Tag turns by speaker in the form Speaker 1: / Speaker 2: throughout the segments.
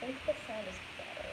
Speaker 1: think the sound is better.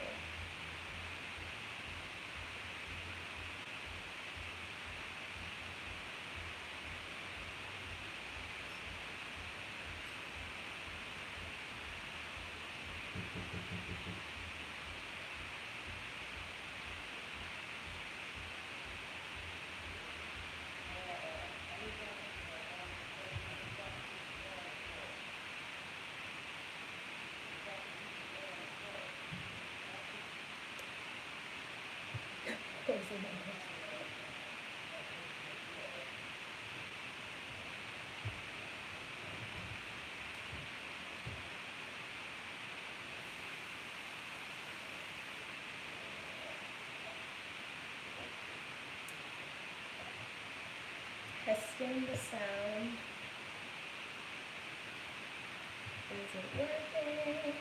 Speaker 1: Testing the sound. Is it working?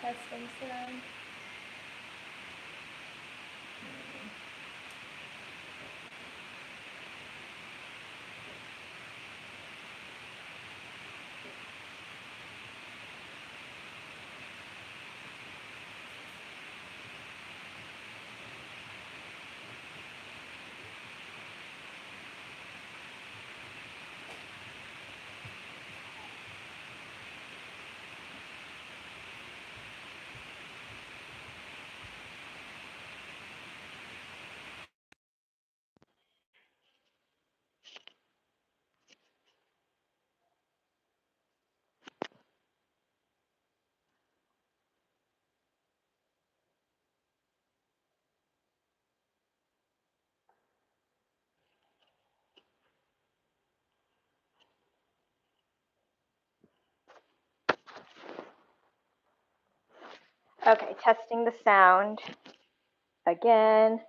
Speaker 1: Testing sound. Okay, testing the sound again.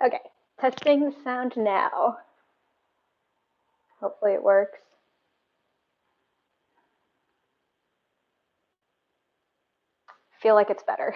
Speaker 1: Okay, testing the sound now. Hopefully it works. Feel like it's better.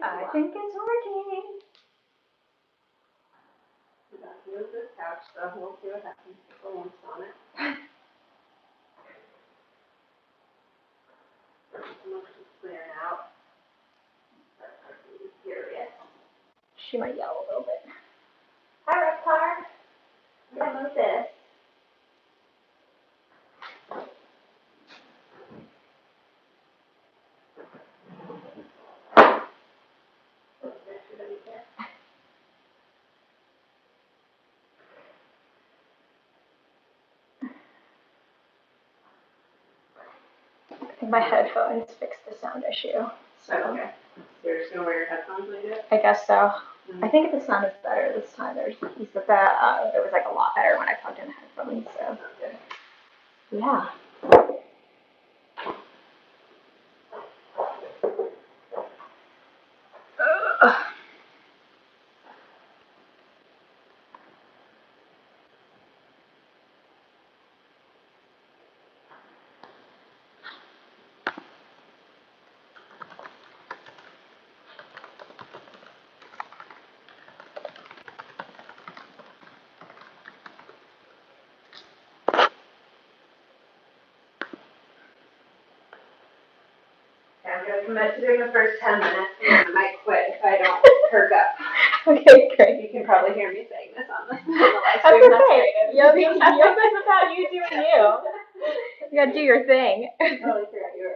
Speaker 1: I think it's working.
Speaker 2: Move this couch, so we'll see what happens. Put the lumps on it. She's clearing out. Furious.
Speaker 1: She might yell a little bit. Hi, Reptar. I'm gonna move this. I think my headphones fixed the sound issue. So
Speaker 2: okay. You're just gonna wear your headphones when you do it?
Speaker 1: I guess so. I think the sound is better this time. He said that it was like a lot better when I plugged in the headphones. So yeah.
Speaker 2: I'm gonna commit to doing the first 10 minutes, and then I might quit if I don't perk up.
Speaker 1: Okay, great.
Speaker 2: You can probably hear me saying this on the live
Speaker 1: That's
Speaker 2: stream.
Speaker 1: okay. Yoga's about you doing you. You gotta do your thing.
Speaker 2: I totally forgot you were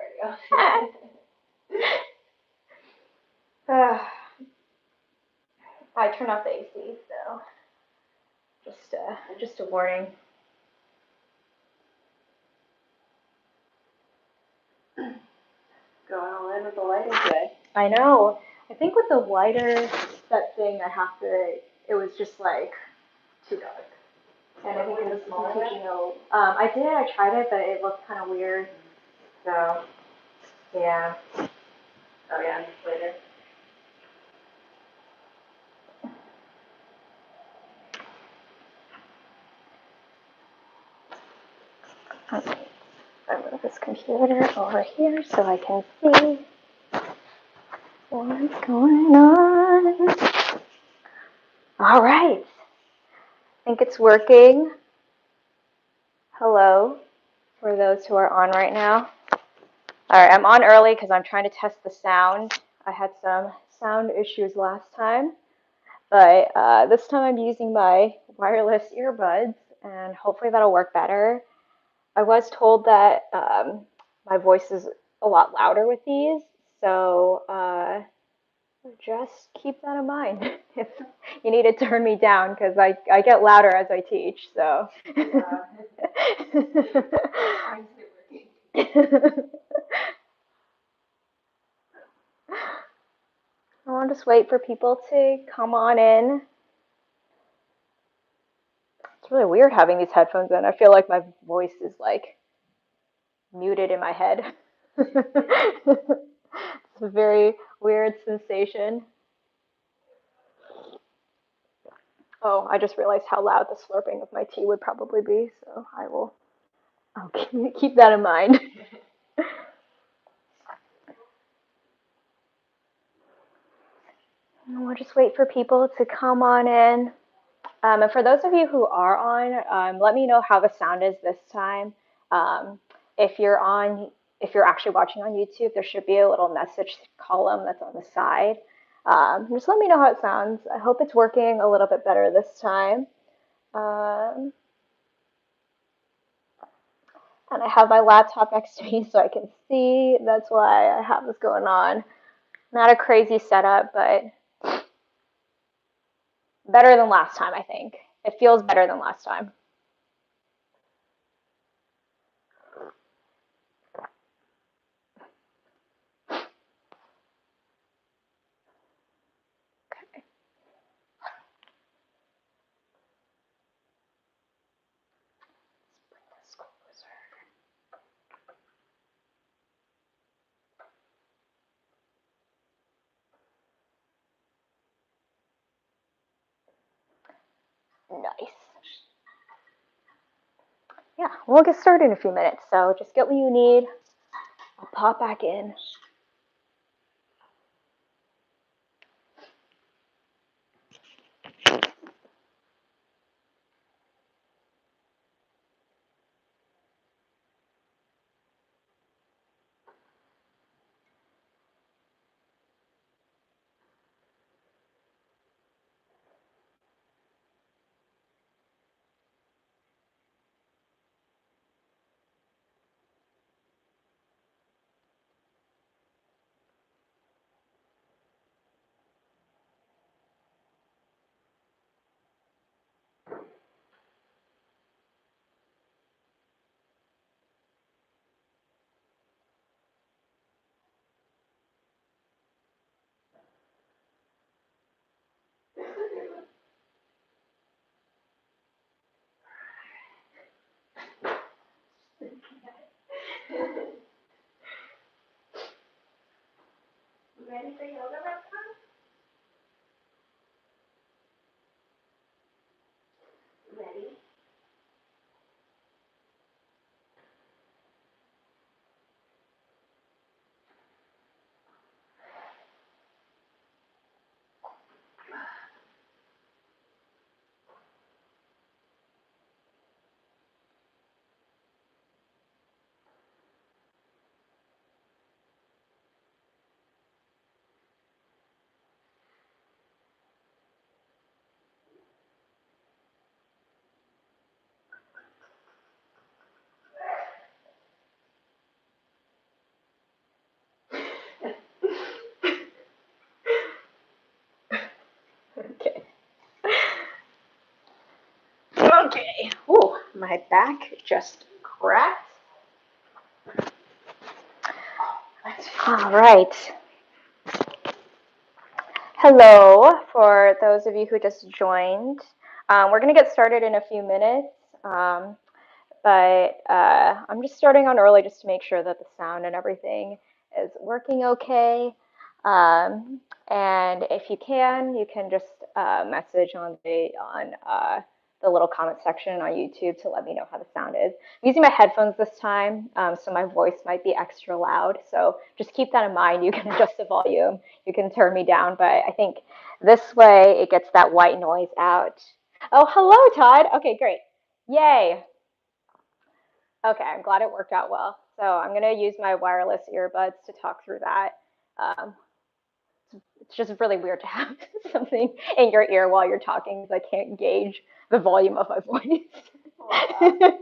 Speaker 2: already
Speaker 1: I turned off the AC, so just a warning.
Speaker 2: Going all in with the lighting today.
Speaker 1: I know. I think with the lighter set thing, it was just like too dark. And I think it was smaller. I did. I tried it, but it looked kind of weird. So, yeah.
Speaker 2: Oh yeah, later.
Speaker 1: Okay. I'll move this computer over here so I can see what's going on. All right. I think it's working. Hello, for those who are on right now. All right, I'm on early because I'm trying to test the sound. I had some sound issues last time, but this time I'm using my wireless earbuds, and hopefully that'll work better. I was told that my voice is a lot louder with these, so just keep that in mind if you need to turn me down because I get louder as I teach, so. I'll just wait for people to come on in. It's really weird having these headphones in. I feel like my voice is like muted in my head. It's a very weird sensation. Oh, I just realized how loud the slurping of my tea would probably be, so I'll keep that in mind. And we'll just wait for people to come on in. And for those of you who are on, let me know how the sound is this time. Um, if you're actually watching on YouTube, there should be a little message column that's on the side. Just let me know how it sounds. I hope it's working a little bit better this time. And I have my laptop next to me so I can see. That's why I have this going on. Not a crazy setup, but better than last time, I think. It feels better than last time. Okay. Let's bring this closer. Nice. Yeah, we'll get started in a few minutes, so just get what you need. I'll pop back in.
Speaker 2: Ready for yoga, Rebecca? Ready? Okay. Okay. Ooh, my back just cracked. All right. Hello, for those of you who just joined. We're going to get started in a few minutes, but I'm just starting on early just to make sure that the sound and everything is working okay. And if you can just message on the little comment section on YouTube to let me know how the sound is. I'm using my headphones this time, so my voice might be extra loud. So just keep that in mind. You can adjust the volume. You can turn me down, but I think this way it gets that white noise out. Oh, hello, Todd. Okay, great. Yay. Okay, I'm glad it worked out well. So I'm going to use my wireless earbuds to talk through that. Um, it's just really weird to have something in your ear while you're talking because I can't gauge the volume of my voice. Oh,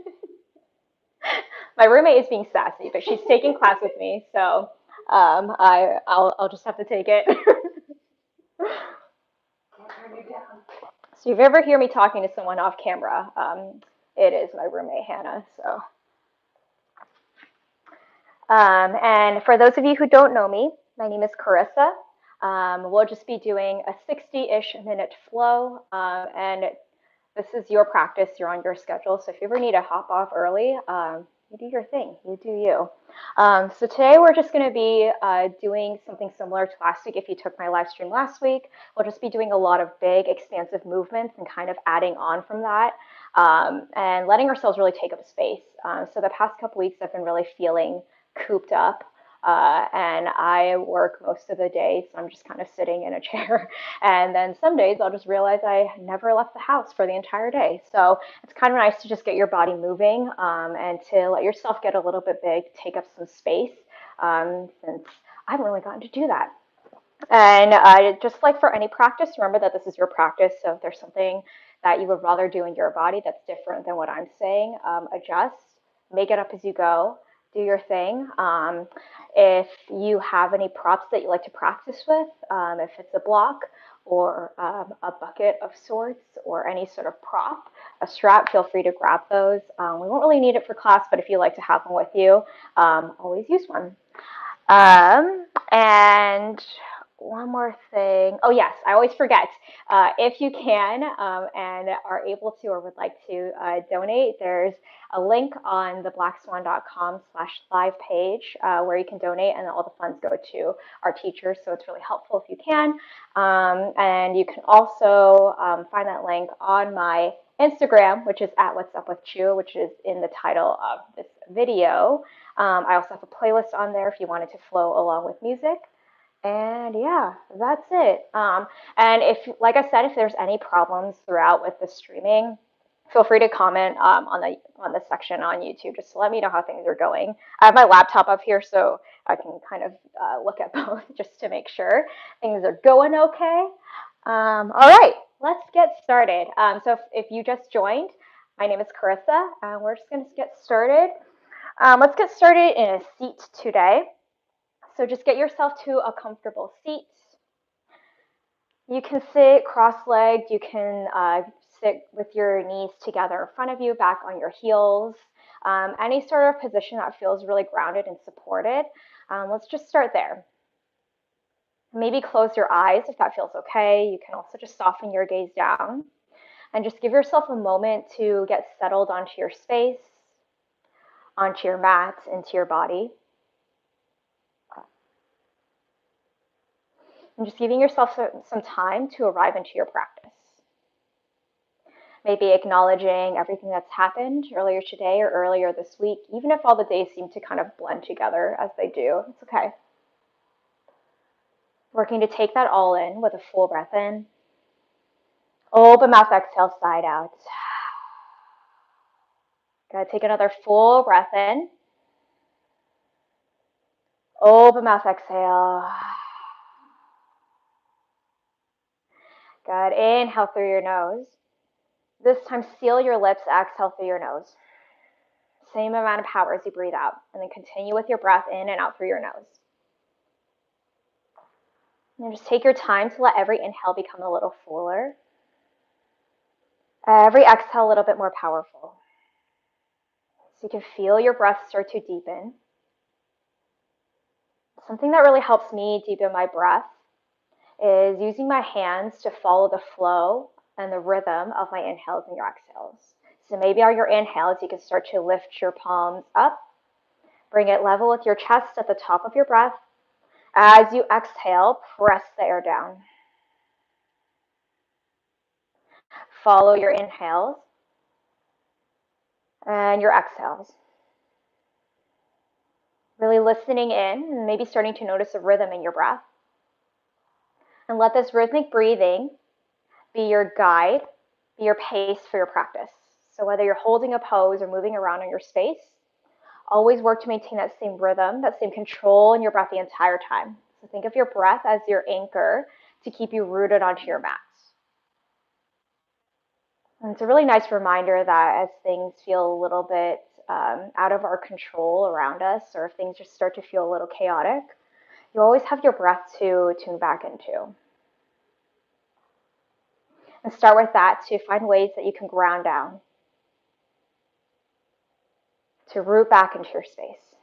Speaker 2: my roommate is being sassy, but she's taking class with me, so I'll just have to take it. So if you ever hear me talking to someone off camera, it is my roommate Hannah. So. And for those of you who don't know me, my name is Carissa. We'll just be doing a 60-ish minute flow, and this is your practice. You're on your schedule, so if you ever need to hop off early, you do your thing. You do you. So today we're just going to be doing something similar to last week. If you took my live stream last week, we'll just be doing a lot of big, expansive movements and kind of adding on from that, and letting ourselves really take up space. So the past couple weeks, I've been really feeling cooped up. And I work most of the day, so I'm just kind of sitting in a chair. And then some days I'll just realize I never left the house for the entire day. So it's kind of nice to just get your body moving, and to let yourself get a little bit big, take up some space, since I haven't really gotten to do that. And just like for any practice, remember that this is your practice. So if there's something that you would rather do in your body that's different than what I'm saying, adjust, make it up as you go, do your thing. If you have any props that you like to practice with, if it's a block or a bucket of sorts or any sort of prop, a strap, feel free to grab those. We won't really need it for class, but if you like to have one with you, always use one. And one more thing. Oh, yes, I always forget. If you can, and are able to or would like to donate, there's a link on the blackswan.com/live page where you can donate, and all the funds go to our teachers. So it's really helpful if you can. And you can also find that link on my Instagram, which is at What's Up with Chu, which is in the title of this video. I also have a playlist on there if you wanted to flow along with music. And yeah, that's it. And if, like I said, if there's any problems throughout with the streaming, feel free to comment on the section on YouTube just to let me know how things are going. I have my laptop up here, so I can kind of look at both just to make sure things are going okay. All right, let's get started. So if you just joined, my name is Carissa, and we're just going to get started. Let's get started in a seat today. So just get yourself to a comfortable seat. You can sit cross-legged. You can sit with your knees together in front of you, back on your heels. Any sort of position that feels really grounded and supported. Let's just start there. Maybe close your eyes if that feels okay. You can also just soften your gaze down and just give yourself a moment to get settled onto your space. onto your mat, into your body. And just giving yourself some time to arrive into your practice. Maybe acknowledging everything that's happened earlier today or earlier this week, even if all the days seem to kind of blend together as they do. It's okay. Working to take that all in with a full breath in. Open mouth, exhale, side out. Good. Take another full breath in. Open mouth, exhale. Good. Inhale through your nose. This time, seal your lips, exhale through your nose. Same amount of power as you breathe out. And then continue with your breath in and out through your nose. And just take your time to let every inhale become a little fuller. Every exhale a little bit more powerful. So you can feel your breath start to deepen. Something that really helps me deepen my breath is using my hands to follow the flow and the rhythm of my inhales and your exhales. So maybe on your inhales, you can start to lift your palms up, bring it level with your chest at the top of your breath. As you exhale, press the air down. Follow your inhales and your exhales. Really listening in and maybe starting to notice a rhythm in your breath. And let this rhythmic breathing be your guide, be your pace for your practice. So whether you're holding a pose or moving around in your space, always work to maintain that same rhythm, that same control in your breath the entire time. So think of your breath as your anchor to keep you rooted onto your mat. And it's a really nice reminder that as things feel a little bit out of our control around us, or if things just start to feel a little chaotic, you always have your breath to tune back into. And start with that to find ways that you can ground down, to root back into your space.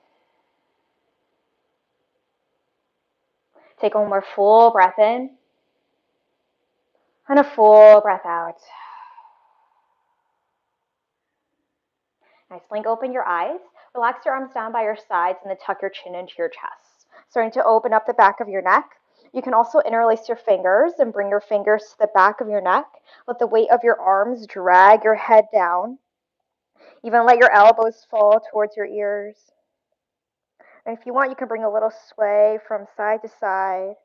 Speaker 2: Take one more full breath in and a full breath out. Nice. Blink open your eyes. Relax your arms down by your sides and then tuck your chin into your chest. Starting to open up the back of your neck. You can also interlace your fingers and bring your fingers to the back of your neck. Let the weight of your arms drag your head down. Even let your elbows fall towards your ears. And if you want, you can bring a little sway from side to side.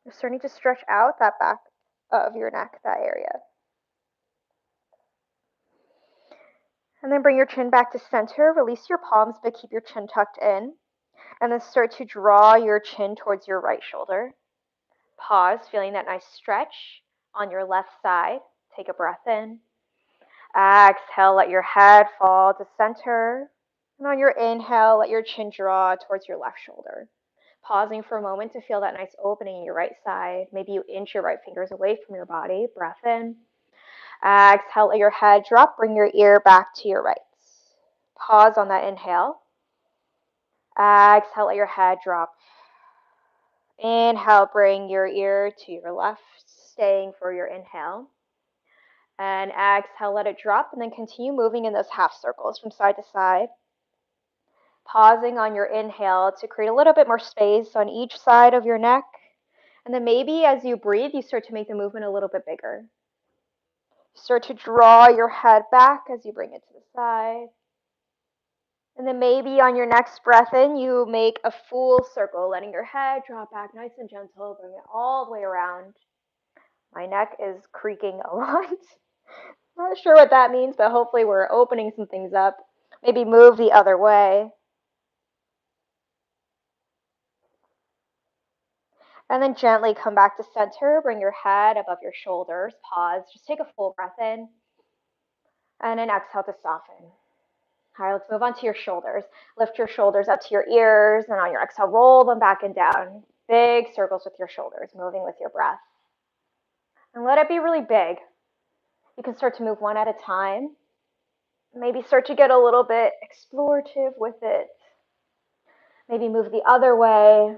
Speaker 2: You're starting to stretch out that back of your neck, that area. And then bring your chin back to center. Release your palms, but keep your chin tucked in. And then start to draw your chin towards your right shoulder. Pause, feeling that nice stretch on your left side. Take a breath in. Exhale, let your head fall to center. And on your inhale, let your chin draw towards your left shoulder. Pausing for a moment to feel that nice opening in your right side. Maybe you inch your right fingers away from your body. Breath in. Exhale, let your head drop. Bring your ear back to your right. Pause on that inhale. Exhale, let your head drop. Inhale, bring your ear to your left, staying for your inhale. And exhale, let it drop, and then continue moving in those half circles from side to side. Pausing on your inhale to create a little bit more space on each side of your neck. And then maybe as you breathe, you start to make the movement a little bit bigger. Start to draw your head back as you bring it to the side. And then maybe on your next breath in, you make a full circle, letting your head drop back nice and gentle, bring it all the way around. My neck is creaking a lot. Not sure what that means, but hopefully we're opening some things up. Maybe move the other way. And then gently come back to center. Bring your head above your shoulders. Pause. Just take a full breath in. And then exhale to soften. All right, let's move on to your shoulders. Lift your shoulders up to your ears. And on your exhale, roll them back and down. Big circles with your shoulders, moving with your breath. And let it be really big. You can start to move one at a time. Maybe start to get a little bit explorative with it. Maybe move the other way.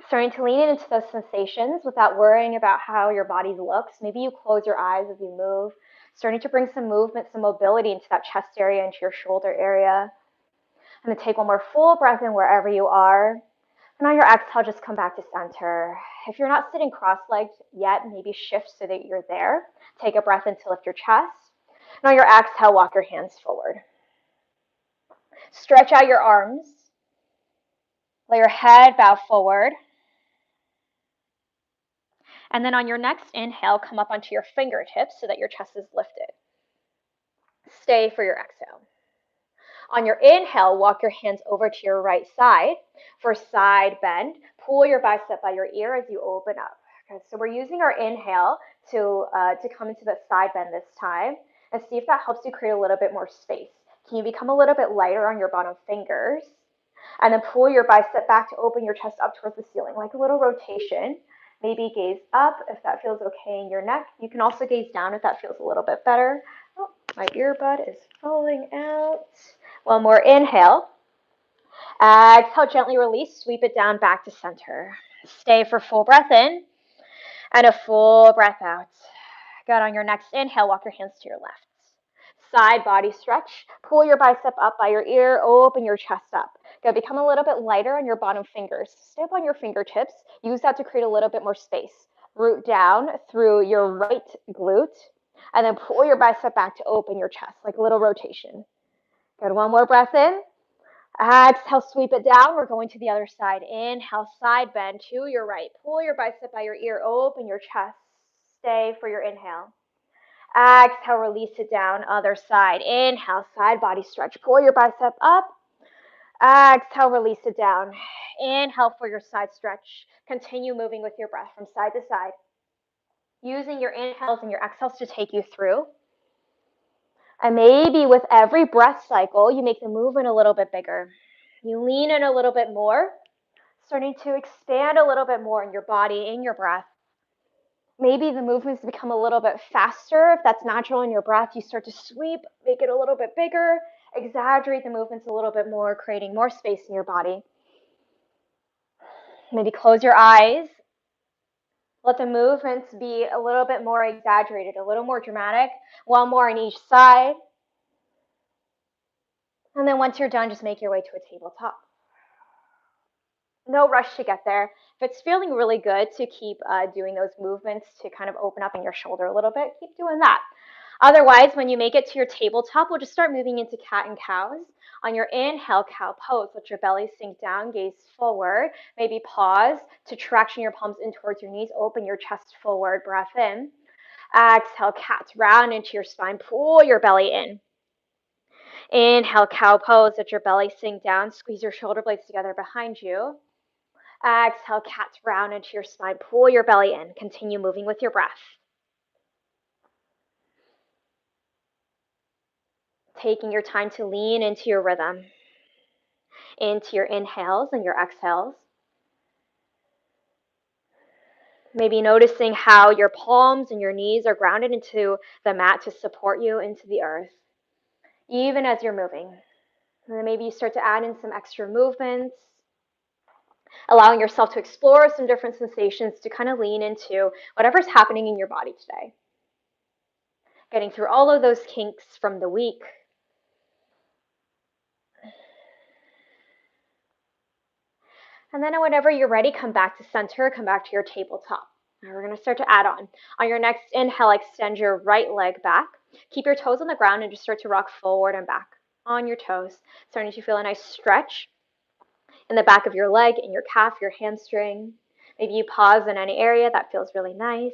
Speaker 2: Starting to lean into those sensations without worrying about how your body looks. Maybe you close your eyes as you move, starting to bring some movement, some mobility into that chest area, into your shoulder area. And then take one more full breath in wherever you are. And on your exhale, just come back to center. If you're not sitting cross-legged yet, maybe shift so that you're there. Take a breath in to lift your chest. And on your exhale, walk your hands forward. Stretch out your arms. Let your head bow forward. And then on your next inhale, come up onto your fingertips so that your chest is lifted. Stay for your exhale. On your inhale, walk your hands over to your right side for side bend. Pull your bicep by your ear as you open up. Okay, so we're using our inhale to come into the side bend this time, and see if that helps you create a little bit more space. Can you become a little bit lighter on your bottom fingers? And then pull your bicep back to open your chest up towards the ceiling, like a little rotation. Maybe gaze up if that feels okay in your neck. You can also gaze down if that feels a little bit better. Oh, my earbud is falling out. One more inhale. Exhale, gently release, sweep it down back to center. Stay for full breath in and a full breath out. Good. On your next inhale, walk your hands to your left. Side body stretch. Pull your bicep up by your ear, open your chest up. Good. Become a little bit lighter on your bottom fingers. Stay up on your fingertips. Use that to create a little bit more space. Root down through your right glute, and then pull your bicep back to open your chest, like a little rotation. Good. One more breath in. Exhale, sweep it down. We're going to the other side. Inhale, side bend to your right. Pull your bicep by your ear, open your chest. Stay for your inhale. Exhale, release it down, other side. Inhale, side body stretch. Pull your bicep up. Exhale, release it down. Inhale for your side stretch. Continue moving with your breath from side to side. Using your inhales and your exhales to take you through. And maybe with every breath cycle, you make the movement a little bit bigger. You lean in a little bit more, starting to expand a little bit more in your body, in your breath. Maybe the movements become a little bit faster. If that's natural in your breath, you start to sweep, make it a little bit bigger, exaggerate the movements a little bit more, creating more space in your body. Maybe close your eyes. Let the movements be a little bit more exaggerated, a little more dramatic. One more on each side. And then once you're done, just make your way to a tabletop. No rush to get there. If it's feeling really good to keep doing those movements to kind of open up in your shoulder a little bit, keep doing that. Otherwise, when you make it to your tabletop, we'll just start moving into cat and cows. On your inhale, cow pose. Let your belly sink down, gaze forward. Maybe pause to traction your palms in towards your knees. Open your chest forward, breath in. Exhale, cat, round into your spine. Pull your belly in. Inhale, cow pose. Let your belly sink down. Squeeze your shoulder blades together behind you. Exhale, cat, round into your spine. Pull your belly in. Continue moving with your breath. Taking your time to lean into your rhythm, into your inhales and your exhales. Maybe noticing how your palms and your knees are grounded into the mat to support you into the earth, even as you're moving. And then maybe you start to add in some extra movements, allowing yourself to explore some different sensations to kind of lean into whatever's happening in your body today. Getting through all of those kinks from the week. And then whenever you're ready, come back to center, come back to your tabletop. Now we're going to start to add on. On your next inhale, extend your right leg back. Keep your toes on the ground and just start to rock forward and back on your toes. Starting to feel a nice stretch in the back of your leg, in your calf, your hamstring. Maybe you pause in any area that feels really nice.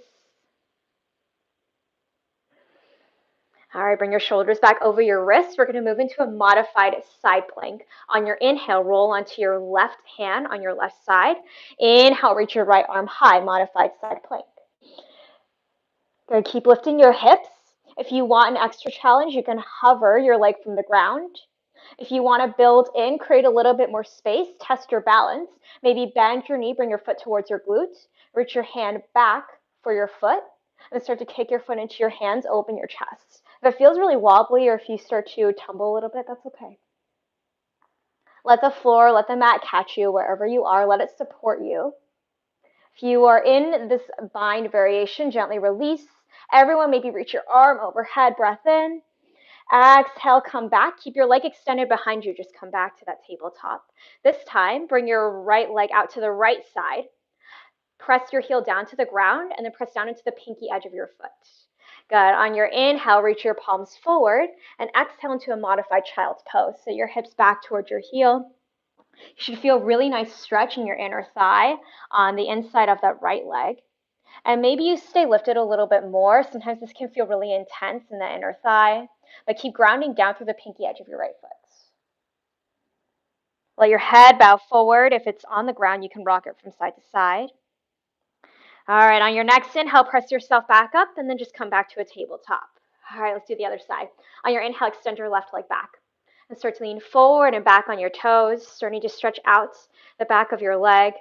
Speaker 2: All right, bring your shoulders back over your wrists. We're going to move into a modified side plank. On your inhale, roll onto your left hand on your left side. Inhale, reach your right arm high, modified side plank. Good. Keep lifting your hips. If you want an extra challenge, you can hover your leg from the ground. If you want to build in, create a little bit more space, test your balance. Maybe bend your knee, bring your foot towards your glute. Reach your hand back for your foot. And start to kick your foot into your hands, open your chest. If it feels really wobbly or if you start to tumble a little bit, that's okay. Let the floor, let the mat catch you wherever you are. Let it support you. If you are in this bind variation, gently release Everyone, maybe reach your arm overhead, breath in. Exhale, come back. Keep your leg extended behind you. Just come back to that tabletop. This time, bring your right leg out to the right side. Press your heel down to the ground and then press down into the pinky edge of your foot. Good. On your inhale, reach your palms forward and exhale into a modified child's pose. So your hips back towards your heel. You should feel really nice stretch in your inner thigh on the inside of that right leg. And maybe you stay lifted a little bit more. Sometimes this can feel really intense in the inner thigh, but keep grounding down through the pinky edge of your right foot. Let your head bow forward. If it's on the ground, you can rock it from side to side. All right, on your next inhale, press yourself back up and then just come back to a tabletop. All right, let's do the other side. On your inhale, extend your left leg back and start to lean forward and back on your toes, starting to stretch out the back of your leg.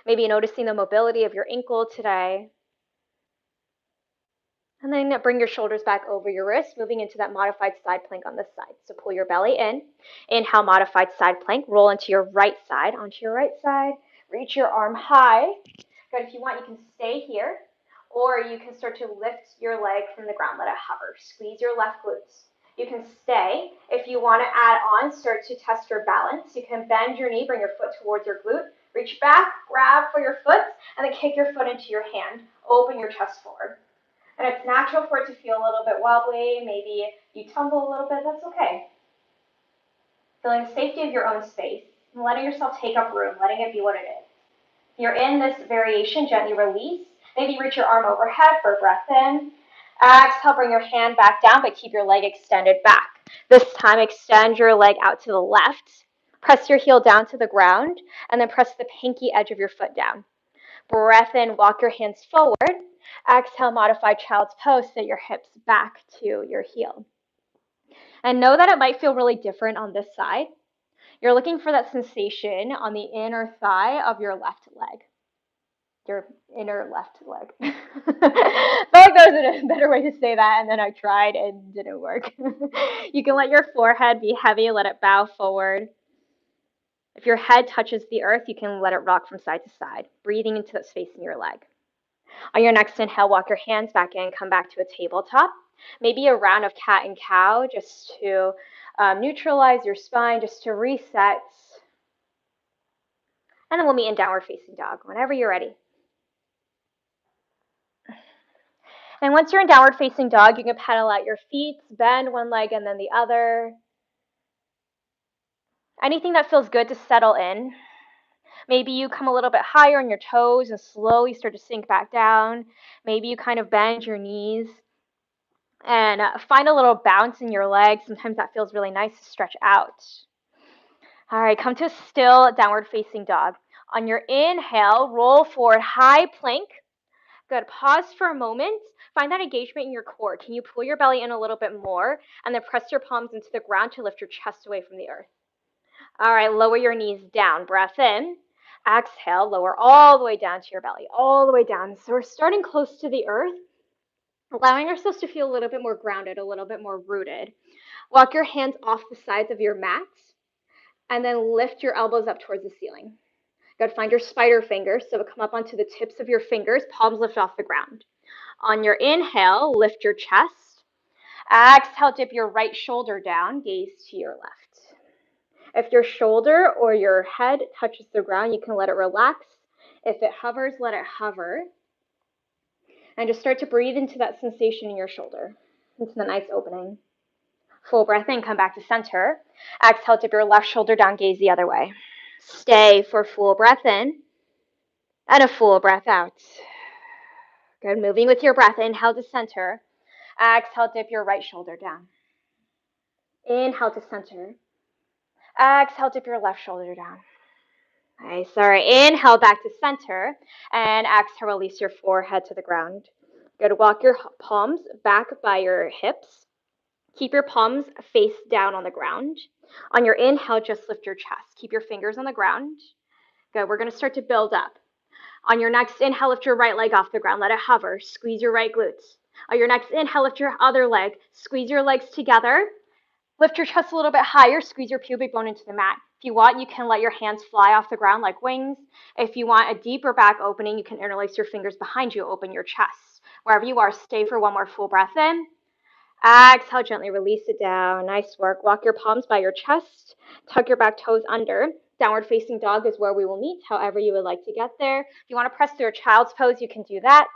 Speaker 2: Maybe noticing the mobility of your ankle today. And then bring your shoulders back over your wrists, moving into that modified side plank on this side. So pull your belly in. Inhale, modified side plank. Roll into your right side, onto your right side. Reach your arm high. Good. If you want, you can stay here, or you can start to lift your leg from the ground. Let it hover. Squeeze your left glutes. You can stay. If you want to add on, start to test your balance. You can bend your knee, bring your foot towards your glute. Reach back, grab for your foot, and then kick your foot into your hand. Open your chest forward. And it's natural for it to feel a little bit wobbly. Maybe you tumble a little bit. That's okay. Feeling the safety of your own space and letting yourself take up room, letting it be what it is. If you're in this variation, gently release. Maybe reach your arm overhead for a breath in. Exhale, bring your hand back down, but keep your leg extended back. This time, extend your leg out to the left. Press your heel down to the ground, and then press the pinky edge of your foot down. Breath in, walk your hands forward. Exhale, modified child's pose, set your hips back to your heel. And know that it might feel really different on this side. You're looking for that sensation on the inner thigh of your left leg. Your inner left leg. I felt like there was a better way to say that, and then I tried and it didn't work. You can let your forehead be heavy, let it bow forward. If your head touches the earth, you can let it rock from side to side, breathing into that space in your leg. On your next inhale, walk your hands back in, come back to a tabletop. Maybe a round of cat and cow just to neutralize your spine, just to reset. And then we'll meet in downward facing dog whenever you're ready. And once you're in downward facing dog, you can pedal out your feet, bend one leg and then the other. Anything that feels good to settle in. Maybe you come a little bit higher on your toes and slowly start to sink back down. Maybe you kind of bend your knees and find a little bounce in your legs. Sometimes that feels really nice to stretch out. All right, come to a still downward facing dog. On your inhale, roll forward, high plank. Good. Pause for a moment. Find that engagement in your core. Can you pull your belly in a little bit more and then press your palms into the ground to lift your chest away from the earth? All right, lower your knees down. Breath in. Exhale, lower all the way down to your belly, all the way down. So we're starting close to the earth, allowing ourselves to feel a little bit more grounded, a little bit more rooted. Walk your hands off the sides of your mat and then lift your elbows up towards the ceiling. Good. Find your spider fingers. So come up onto the tips of your fingers, palms lift off the ground. On your inhale, lift your chest. Exhale, dip your right shoulder down, gaze to your left. If your shoulder or your head touches the ground, you can let it relax. If it hovers, let it hover. And just start to breathe into that sensation in your shoulder, into the nice opening. Full breath in, come back to center. Exhale, dip your left shoulder down, gaze the other way. Stay for full breath in and a full breath out. Good. Moving with your breath. Inhale to center. Exhale, dip your right shoulder down. Inhale to center. Exhale, dip your left shoulder down. Nice. All right. Inhale back to center. And exhale, release your forehead to the ground. Good. Walk your palms back by your hips. Keep your palms face down on the ground. On your inhale, just lift your chest. Keep your fingers on the ground. Good. We're going to start to build up. On your next inhale, lift your right leg off the ground. Let it hover. Squeeze your right glutes. On your next inhale, lift your other leg. Squeeze your legs together. Lift your chest a little bit higher. Squeeze your pubic bone into the mat. If you want, you can let your hands fly off the ground like wings. If you want a deeper back opening, you can interlace your fingers behind you, open your chest. Wherever you are, stay for one more full breath in. Exhale, gently release it down. Nice work. Walk your palms by your chest. Tuck your back toes under. Downward facing dog is where we will meet, however you would like to get there. If you want to press through a child's pose, you can do that.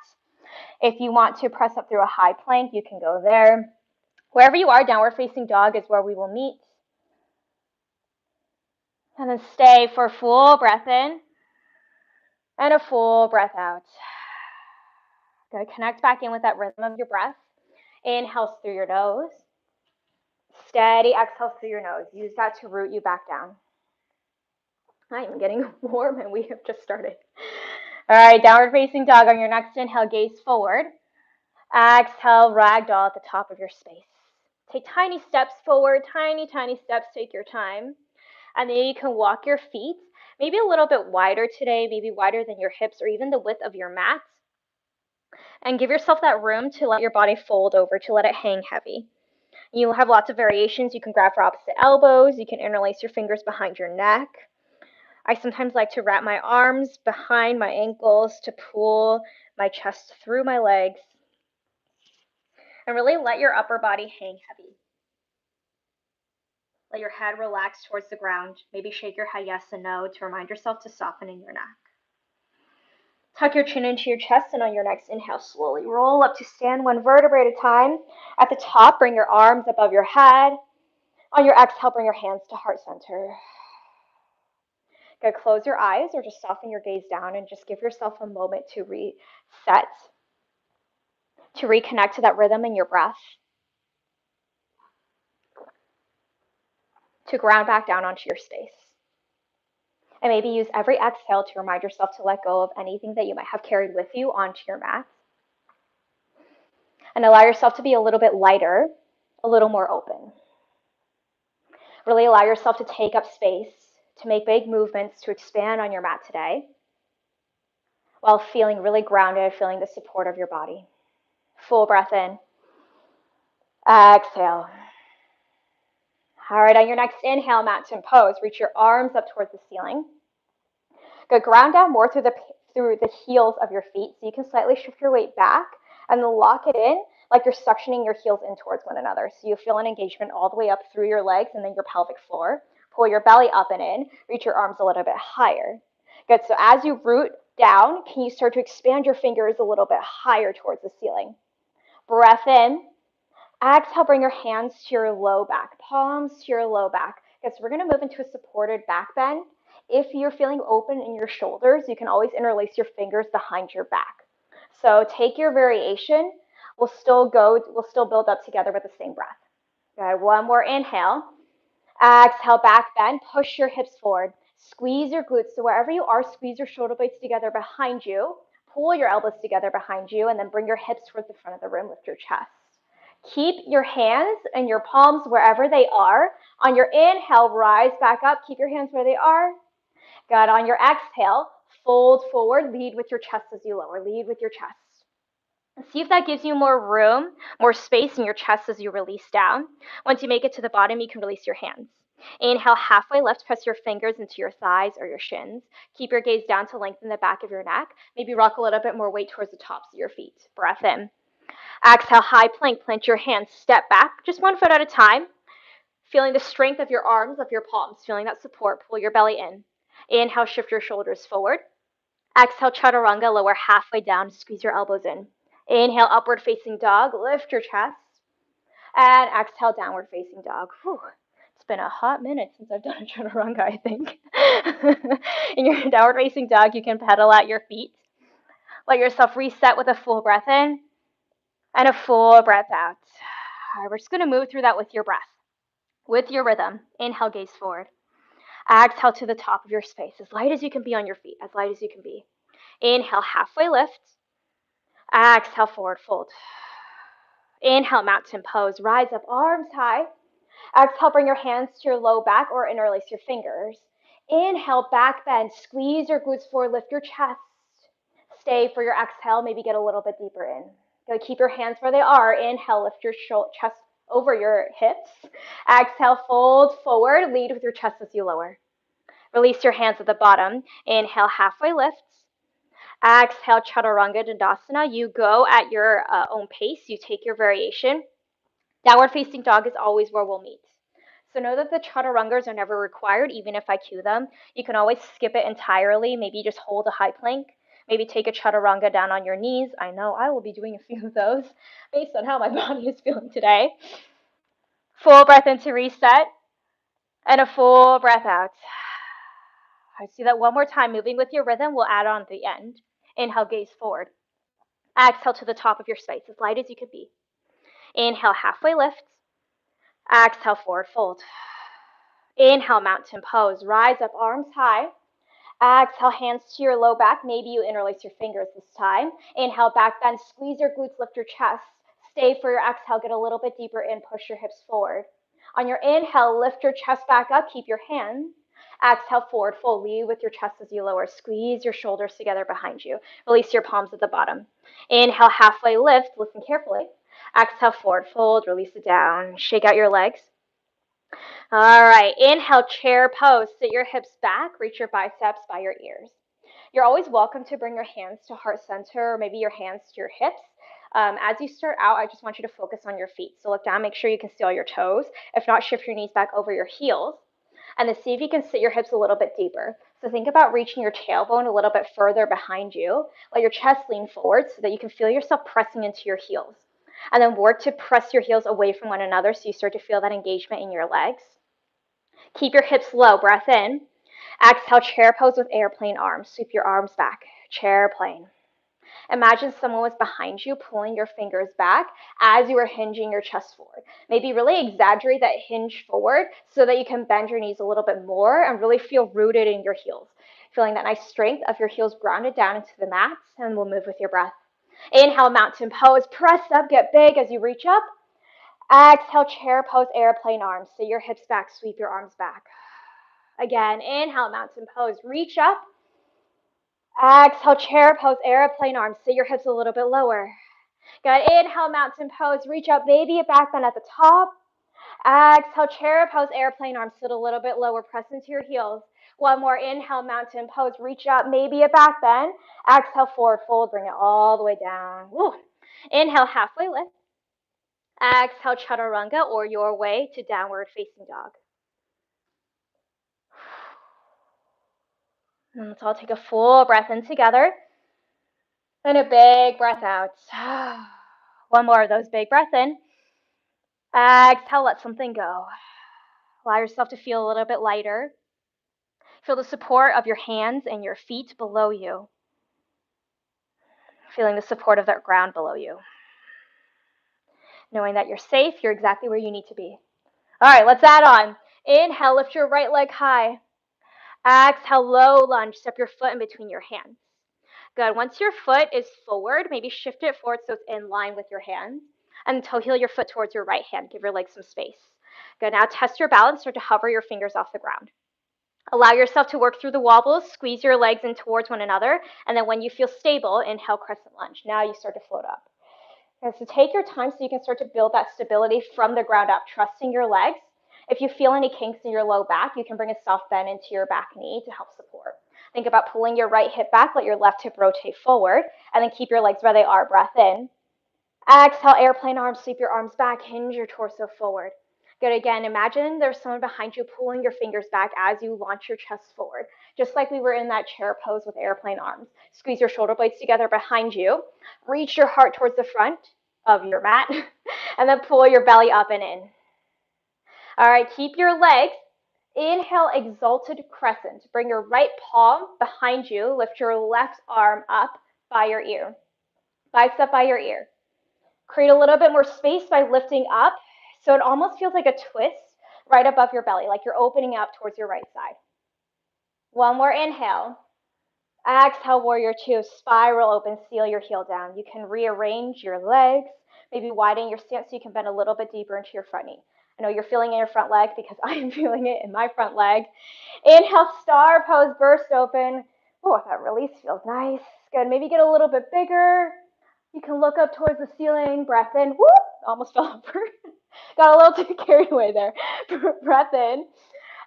Speaker 2: If you want to press up through a high plank, you can go there. Wherever you are, downward facing dog is where we will meet. And then stay for a full breath in and a full breath out. Good. Connect back in with that rhythm of your breath. Inhales through your nose. Steady exhales through your nose. Use that to root you back down. I am getting warm and we have just started. All right, downward facing dog. On your next inhale, gaze forward. Exhale, ragdoll at the top of your space. Take tiny steps forward, tiny steps. Take your time. And then you can walk your feet maybe a little bit wider today, maybe wider than your hips or even the width of your mat. And give yourself that room to let your body fold over, to let it hang heavy. You'll have lots of variations. You can grab for opposite elbows. You can interlace your fingers behind your neck. I sometimes like to wrap my arms behind my ankles to pull my chest through my legs and really let your upper body hang heavy. Let your head relax towards the ground. Maybe shake your head yes and no to remind yourself to soften in your neck. Tuck your chin into your chest, and on your next inhale, slowly roll up to stand one vertebrae at a time. At the top, bring your arms above your head. On your exhale, bring your hands to heart center. Good. Close your eyes or just soften your gaze down and just give yourself a moment to reset, to reconnect to that rhythm in your breath, to ground back down onto your space. And maybe use every exhale to remind yourself to let go of anything that you might have carried with you onto your mat. And allow yourself to be a little bit lighter, a little more open. Really allow yourself to take up space, to make big movements, to expand on your mat today, while feeling really grounded, feeling the support of your body. Full breath in. Exhale. All right, on your next inhale, mountain pose, reach your arms up towards the ceiling. Good. Ground down more through the heels of your feet, so you can slightly shift your weight back and then lock it in like you're suctioning your heels in towards one another. So you feel an engagement all the way up through your legs and then your pelvic floor. Pull your belly up and in. Reach your arms a little bit higher. Good. So as you root down, can you start to expand your fingers a little bit higher towards the ceiling? Breath in. Exhale, bring your hands to your low back, palms to your low back. Okay, so we're going to move into a supported back bend. If you're feeling open in your shoulders, you can always interlace your fingers behind your back. So take your variation. We'll still build up together with the same breath. Okay, one more inhale. Exhale, back bend. Push your hips forward. Squeeze your glutes. So wherever you are, squeeze your shoulder blades together behind you. Pull your elbows together behind you, and then bring your hips towards the front of the room. Lift your chest. Keep your hands and your palms wherever they are. On your inhale, rise back up. Keep your hands where they are. Good. On your exhale, fold forward. Lead with your chest as you lower. Lead with your chest. And see if that gives you more room, more space in your chest as you release down. Once you make it to the bottom, you can release your hands. Inhale, halfway lift. Press your fingers into your thighs or your shins. Keep your gaze down to lengthen the back of your neck. Maybe rock a little bit more weight towards the tops of your feet. Breath in. Exhale, high plank. Plant your hands. Step back, just 1 foot at a time. Feeling the strength of your arms, of your palms. Feeling that support. Pull your belly in. Inhale, shift your shoulders forward. Exhale, chaturanga. Lower halfway down. Squeeze your elbows in. Inhale, upward facing dog. Lift your chest. And exhale, downward facing dog. Whew. It's been a hot minute since I've done a chaturanga, I think. In your downward facing dog, you can pedal at your feet. Let yourself reset with a full breath in and a full breath out. All right, we're just going to move through that with your breath, with your rhythm. Inhale, gaze forward. Exhale to the top of your space, as light as you can be on your feet, as light as you can be. Inhale, halfway lift. Exhale, forward fold. Inhale, mountain pose. Rise up, arms high. Exhale, bring your hands to your low back or interlace your fingers. Inhale, back bend. Squeeze your glutes forward, lift your chest. Stay for your exhale, maybe get a little bit deeper in. Go keep your hands where they are. Inhale, lift your chest over your hips. Exhale, fold forward. Lead with your chest as you lower. Release your hands at the bottom. Inhale, halfway lift. Exhale, Chaturanga Dandasana. You go at your own pace. You take your variation. Downward facing dog is always where we'll meet. So know that the chaturangas are never required, even if I cue them. You can always skip it entirely. Maybe just hold a high plank. Maybe take a chaturanga down on your knees. I know I will be doing a few of those based on how my body is feeling today. Full breath in to reset and a full breath out. I see that one more time. Moving with your rhythm, we'll add on at the end. Inhale, gaze forward. Exhale to the top of your space, as light as you could be. Inhale, halfway lift. Exhale, forward fold. Inhale, mountain pose. Rise up, arms high. Exhale, hands to your low back. Maybe you interlace your fingers this time. Inhale, back bend. Squeeze your glutes, lift your chest. Stay for your exhale. Get a little bit deeper in. Push your hips forward. On your inhale, lift your chest back up. Keep your hands. Exhale, forward fold. Lead with your chest as you lower. Squeeze your shoulders together behind you. Release your palms at the bottom. Inhale, halfway lift. Listen carefully. Exhale, forward fold. Release it down. Shake out your legs. All right, inhale, chair pose. Sit your hips back, reach your biceps by your ears. You're always welcome to bring your hands to heart center or maybe your hands to your hips. As you start out, I just want you to focus on your feet. So look down, make sure you can see all your toes. If not, shift your knees back over your heels. And then see if you can sit your hips a little bit deeper. So think about reaching your tailbone a little bit further behind you. Let your chest lean forward so that you can feel yourself pressing into your heels. And then work to press your heels away from one another so you start to feel that engagement in your legs. Keep your hips low, breath in. Exhale, chair pose with airplane arms. Sweep your arms back, chair plane. Imagine someone was behind you, pulling your fingers back as you were hinging your chest forward. Maybe really exaggerate that hinge forward so that you can bend your knees a little bit more and really feel rooted in your heels. Feeling that nice strength of your heels grounded down into the mats, and we'll move with your breath. Inhale, mountain pose. Press up, get big as you reach up. Exhale, chair pose, airplane arms. So your hips back, sweep your arms back. Again, inhale, mountain pose. Reach up. Exhale, chair pose, airplane arms. Sit your hips a little bit lower. Good. Inhale, mountain pose. Reach up, maybe a back bend at the top. Exhale, chair pose, airplane arms. Sit a little bit lower. Press into your heels. One more. Inhale, mountain pose. Reach up, maybe a back bend. Exhale, forward fold. Bring it all the way down. Woo. Inhale, halfway lift. Exhale, chaturanga, or your way to downward facing dog. And let's all take a full breath in together. And a big breath out. One more of those, big breath in. Exhale, let something go. Allow yourself to feel a little bit lighter. Feel the support of your hands and your feet below you. Feeling the support of that ground below you. Knowing that you're safe, you're exactly where you need to be. All right, let's add on. Inhale, lift your right leg high. Exhale, low lunge. Step your foot in between your hands. Good. Once your foot is forward, maybe shift it forward so it's in line with your hands. And toe heel your foot towards your right hand. Give your legs some space. Good. Now test your balance. Start to hover your fingers off the ground. Allow yourself to work through the wobbles. Squeeze your legs in towards one another. And then when you feel stable, inhale, crescent lunge. Now you start to float up. Okay, so take your time so you can start to build that stability from the ground up, trusting your legs. If you feel any kinks in your low back, you can bring a soft bend into your back knee to help support. Think about pulling your right hip back, let your left hip rotate forward, and then keep your legs where they are. Breath in. Exhale, airplane arms, sweep your arms back, hinge your torso forward. Good. Again, imagine there's someone behind you pulling your fingers back as you launch your chest forward, just like we were in that chair pose with airplane arms. Squeeze your shoulder blades together behind you. Reach your heart towards the front of your mat, and then pull your belly up and in. All right, keep your legs. Inhale, exalted crescent. Bring your right palm behind you. Lift your left arm up by your ear. Bicep by your ear. Create a little bit more space by lifting up so it almost feels like a twist right above your belly, like you're opening up towards your right side. One more inhale. Exhale, warrior two. Spiral open, seal your heel down. You can rearrange your legs, maybe widen your stance so you can bend a little bit deeper into your front knee. I know you're feeling it in your front leg because I am feeling it in my front leg. Inhale, star pose, burst open. Oh, that release feels nice. Good. Maybe get a little bit bigger. You can look up towards the ceiling. Breath in. Whoop! Almost fell over. Got a little too carried away there. Breath in.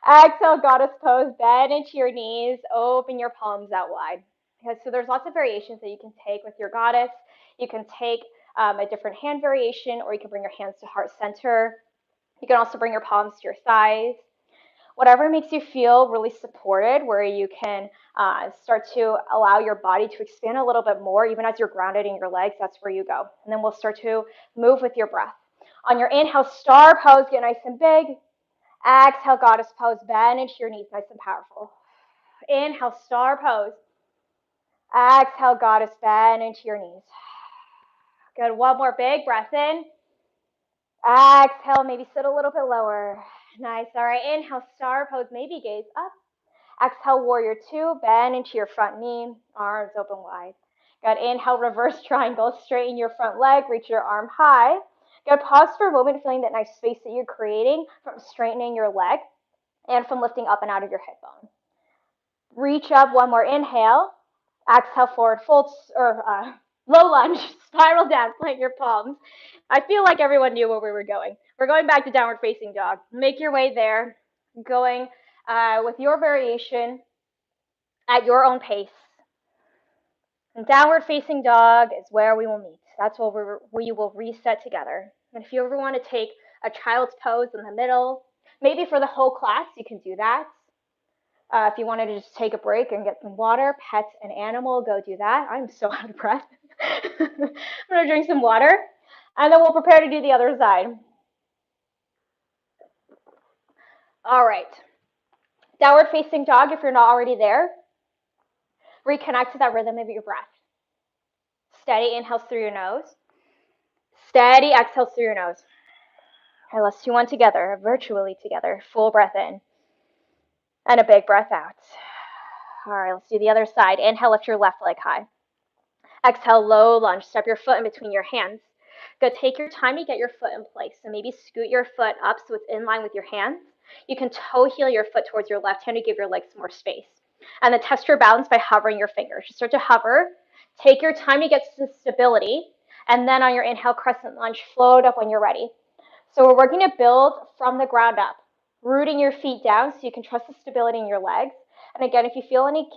Speaker 2: Exhale, goddess pose. Bend into your knees. Open your palms out wide. Okay, so there's lots of variations that you can take with your goddess. You can take a different hand variation, or you can bring your hands to heart center. You can also bring your palms to your thighs. Whatever makes you feel really supported, where you can start to allow your body to expand a little bit more, even as you're grounded in your legs, that's where you go. And then we'll start to move with your breath. On your inhale, star pose, get nice and big. Exhale, goddess pose, bend into your knees, nice and powerful. Inhale, star pose. Exhale, goddess, bend into your knees. Good, one more big breath in. Exhale, maybe sit a little bit lower. Nice, all right, inhale, star pose, maybe gaze up. Exhale, warrior two, bend into your front knee, arms open wide. Good, inhale, reverse triangle, straighten your front leg, reach your arm high. Good, pause for a moment, feeling that nice space that you're creating from straightening your leg and from lifting up and out of your hip bone. Reach up, one more inhale. Exhale, forward fold, or low lunge, spiral down, plant your palms. I feel like everyone knew where we were going. We're going back to downward facing dog. Make your way there, going with your variation at your own pace. And downward facing dog is where we will meet. That's where we will reset together. And if you ever want to take a child's pose in the middle, maybe for the whole class, you can do that. If you wanted to just take a break and get some water, pet an animal, go do that. I'm so out of breath. I'm going to drink some water, and then we'll prepare to do the other side. All right. Downward facing dog, if you're not already there, reconnect to that rhythm of your breath. Steady inhales through your nose. Steady exhales through your nose. Okay, let's do one together, virtually together. Full breath in. And a big breath out. All right, let's do the other side. Inhale, lift your left leg high. Exhale, low lunge. Step your foot in between your hands. Go, take your time to get your foot in place. So maybe scoot your foot up so it's in line with your hands. You can toe heel your foot towards your left hand to give your legs more space. And then test your balance by hovering your fingers. Just start to hover. Take your time to get to stability. And then on your inhale, crescent lunge, float up when you're ready. So we're working to build from the ground up, rooting your feet down so you can trust the stability in your legs. And again, if you feel any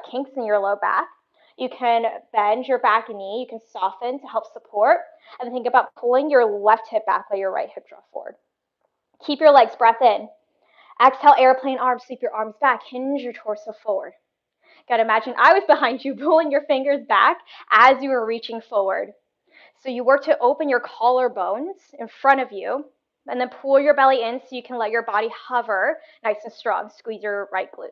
Speaker 2: kinks in your low back, you can bend your back knee, you can soften to help support, and think about pulling your left hip back while your right hip draw forward. Keep your legs, breath in. Exhale, airplane arms, sweep your arms back, hinge your torso forward. Gotta imagine I was behind you, pulling your fingers back as you were reaching forward. So you work to open your collarbones in front of you, and then pull your belly in so you can let your body hover nice and strong. Squeeze your right glutes.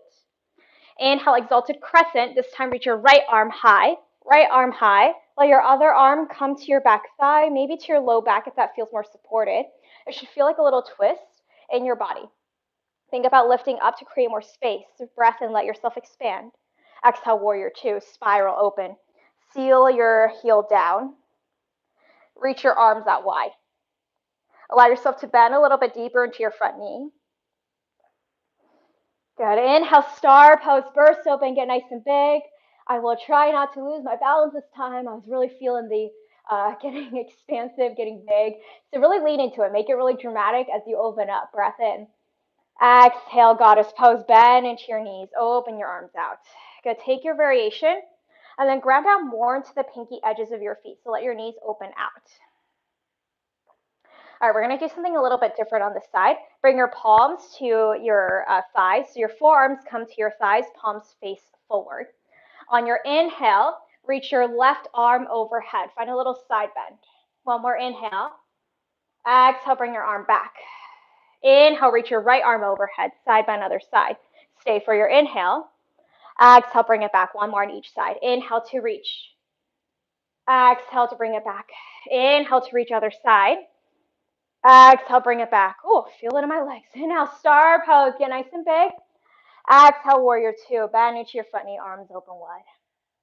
Speaker 2: Inhale, exalted crescent. This time reach your right arm high. Right arm high. Let your other arm come to your back thigh, maybe to your low back if that feels more supported. It should feel like a little twist in your body. Think about lifting up to create more space. Breath in, let yourself expand. Exhale, warrior two, spiral open. Seal your heel down. Reach your arms out wide. Allow yourself to bend a little bit deeper into your front knee. Good. Inhale, star pose, burst open, get nice and big. I will try not to lose my balance this time. I was really feeling the getting expansive, getting big. So really lean into it. Make it really dramatic as you open up. Breath in. Exhale, goddess pose, bend into your knees. Open your arms out. Good. Take your variation and then ground down more into the pinky edges of your feet. So let your knees open out. All right, we're going to do something a little bit different on this side. Bring your palms to your thighs. So your forearms come to your thighs, palms face forward. On your inhale, reach your left arm overhead. Find a little side bend. One more inhale. Exhale, bring your arm back. Inhale, reach your right arm overhead. Side bend, other side. Stay for your inhale. Exhale, bring it back. One more on each side. Inhale to reach. Exhale to bring it back. Inhale to reach other side. Exhale, bring it back. Oh, feel it in my legs. Inhale, star pose. Get nice and big. Exhale, warrior two. Bend into your front knee, arms open wide.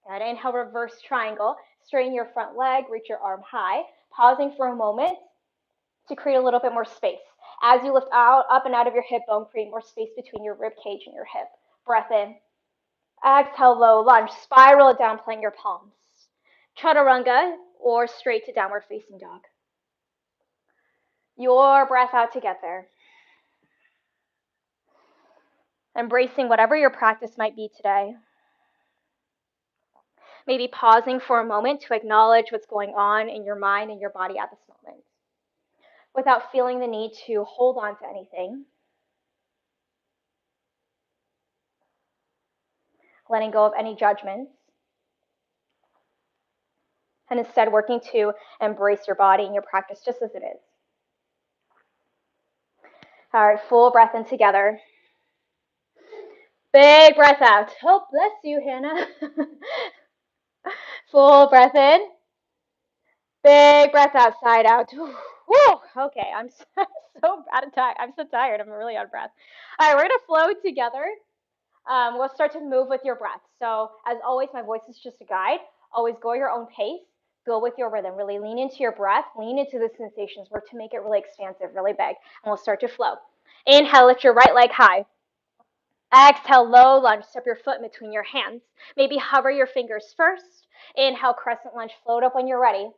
Speaker 2: Good. Inhale, reverse triangle. Straighten your front leg. Reach your arm high. Pausing for a moment to create a little bit more space. As you lift out, up and out of your hip bone, create more space between your rib cage and your hip. Breath in. Exhale, low lunge. Spiral it down, plant your palms. Chaturanga or straight to downward facing dog. Your breath out to get there. Embracing whatever your practice might be today. Maybe pausing for a moment to acknowledge what's going on in your mind and your body at this moment without feeling the need to hold on to anything. Letting go of any judgments, and instead working to embrace your body and your practice just as it is. All right, full breath in together. Big breath out. Oh, bless you, Hannah. Full breath in. Big breath out, side out. Woo. Okay, I'm so I'm so tired. I'm really out of breath. All right, we're gonna flow together. We'll start to move with your breath. So as always, my voice is just a guide. Always go at your own pace. Go with your rhythm. Really lean into your breath. Lean into the sensations. Work to make it really expansive, really big. And we'll start to flow. Inhale, lift your right leg high. Exhale, low lunge. Step your foot in between your hands. Maybe hover your fingers first. Inhale, crescent lunge. Float up when you're ready.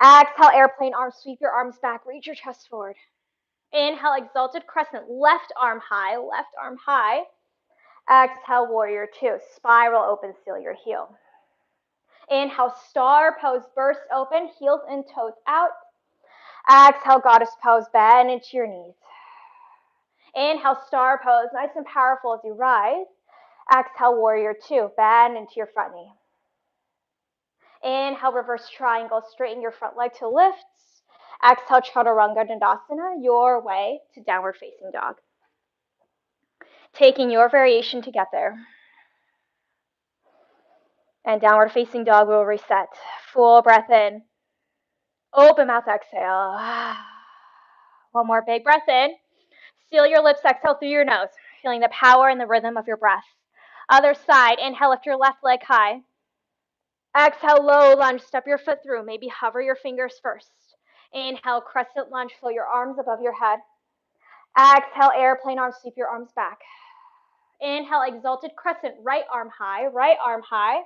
Speaker 2: Exhale, airplane arms. Sweep your arms back. Reach your chest forward. Inhale, exalted crescent. Left arm high. Left arm high. Exhale, warrior two. Spiral open, seal your heel. Inhale, star pose, burst open, heels and toes out. Exhale, goddess pose, bend into your knees. Inhale, star pose, nice and powerful as you rise. Exhale, warrior two, bend into your front knee. Inhale, reverse triangle, straighten your front leg to lift. Exhale, chaturanga dandasana, your way to downward facing dog. Taking your variation to get there. And downward facing dog will reset. Full breath in. Open mouth, exhale. One more big breath in. Seal your lips, exhale through your nose, feeling the power and the rhythm of your breath. Other side, inhale, lift your left leg high. Exhale, low lunge, step your foot through, maybe hover your fingers first. Inhale, crescent lunge, flow your arms above your head. Exhale, airplane arms, sweep your arms back. Inhale, exalted crescent, right arm high, right arm high.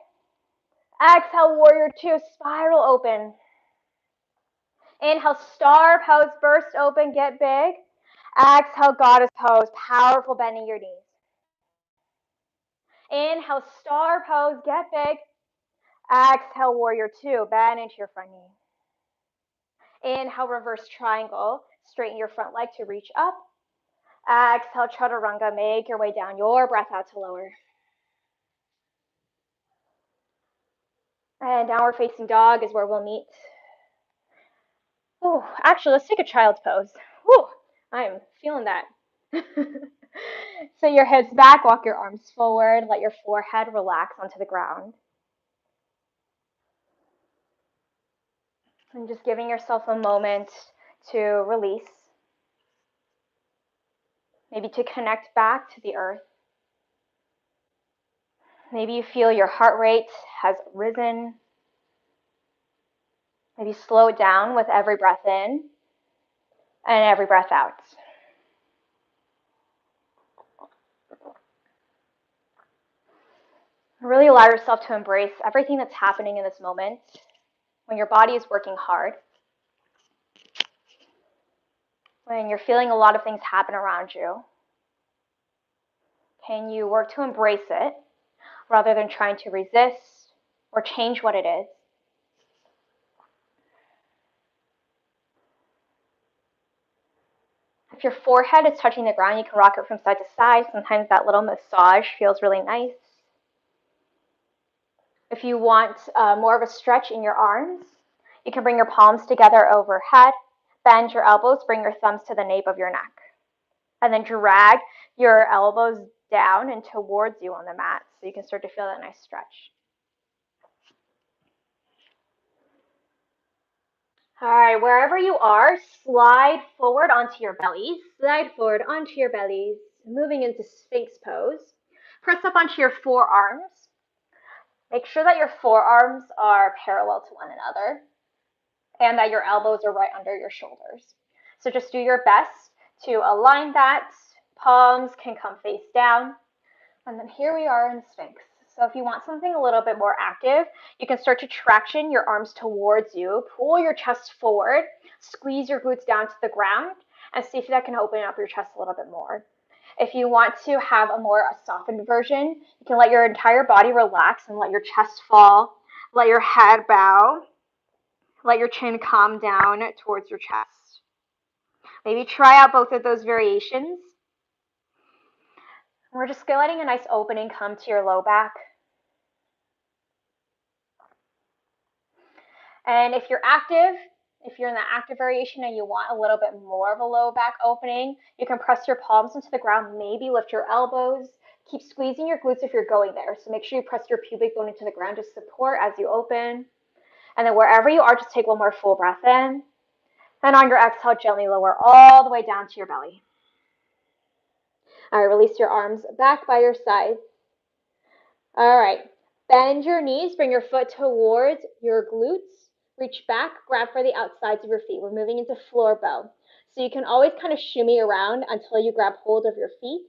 Speaker 2: Exhale, warrior two, spiral open. Inhale, star pose, burst open, get big. Exhale, goddess pose, powerful bending your knees. Inhale, star pose, get big. Exhale, warrior two, bend into your front knee. Inhale, reverse triangle, straighten your front leg to reach up. Exhale, chaturanga, make your way down, your breath out to lower. And downward facing dog is where we'll meet. Oh, actually, let's take a child's pose. Whew, I am feeling that. So your head's back, walk your arms forward, let your forehead relax onto the ground. And just giving yourself a moment to release, maybe to connect back to the earth. Maybe you feel your heart rate has risen. Maybe slow it down with every breath in and every breath out. Really allow yourself to embrace everything that's happening in this moment when your body is working hard, when you're feeling a lot of things happen around you. Can you work to embrace it rather than trying to resist or change what it is? If your forehead is touching the ground, you can rock it from side to side. Sometimes that little massage feels really nice. If you want more of a stretch in your arms, you can bring your palms together overhead, bend your elbows, bring your thumbs to the nape of your neck, and then drag your elbows down and towards you on the mat so you can start to feel that nice stretch. All right, wherever you are, slide forward onto your bellies. Slide forward onto your bellies, moving into Sphinx pose. Press up onto your forearms. Make sure that your forearms are parallel to one another and that your elbows are right under your shoulders. So just do your best to align that. Palms can come face down. And then here we are in Sphinx. So if you want something a little bit more active, you can start to traction your arms towards you, pull your chest forward, squeeze your glutes down to the ground, and see if that can open up your chest a little bit more. If you want to have a more softened version, you can let your entire body relax and let your chest fall, Let your head bow. Let your chin calm down towards your chest. Maybe try out both of those variations. We're just letting a nice opening come to your low back. And if you're active, if you're in the active variation and you want a little bit more of a low back opening, you can press your palms into the ground, maybe lift your elbows. Keep squeezing your glutes if you're going there. So make sure you press your pubic bone into the ground to support as you open. And then wherever you are, just take one more full breath in. And on your exhale, gently lower all the way down to your belly. All right, release your arms back by your sides. All right, bend your knees, bring your foot towards your glutes. Reach back, grab for the outsides of your feet. We're moving into floor bow. So you can always kind of shimmy around until you grab hold of your feet.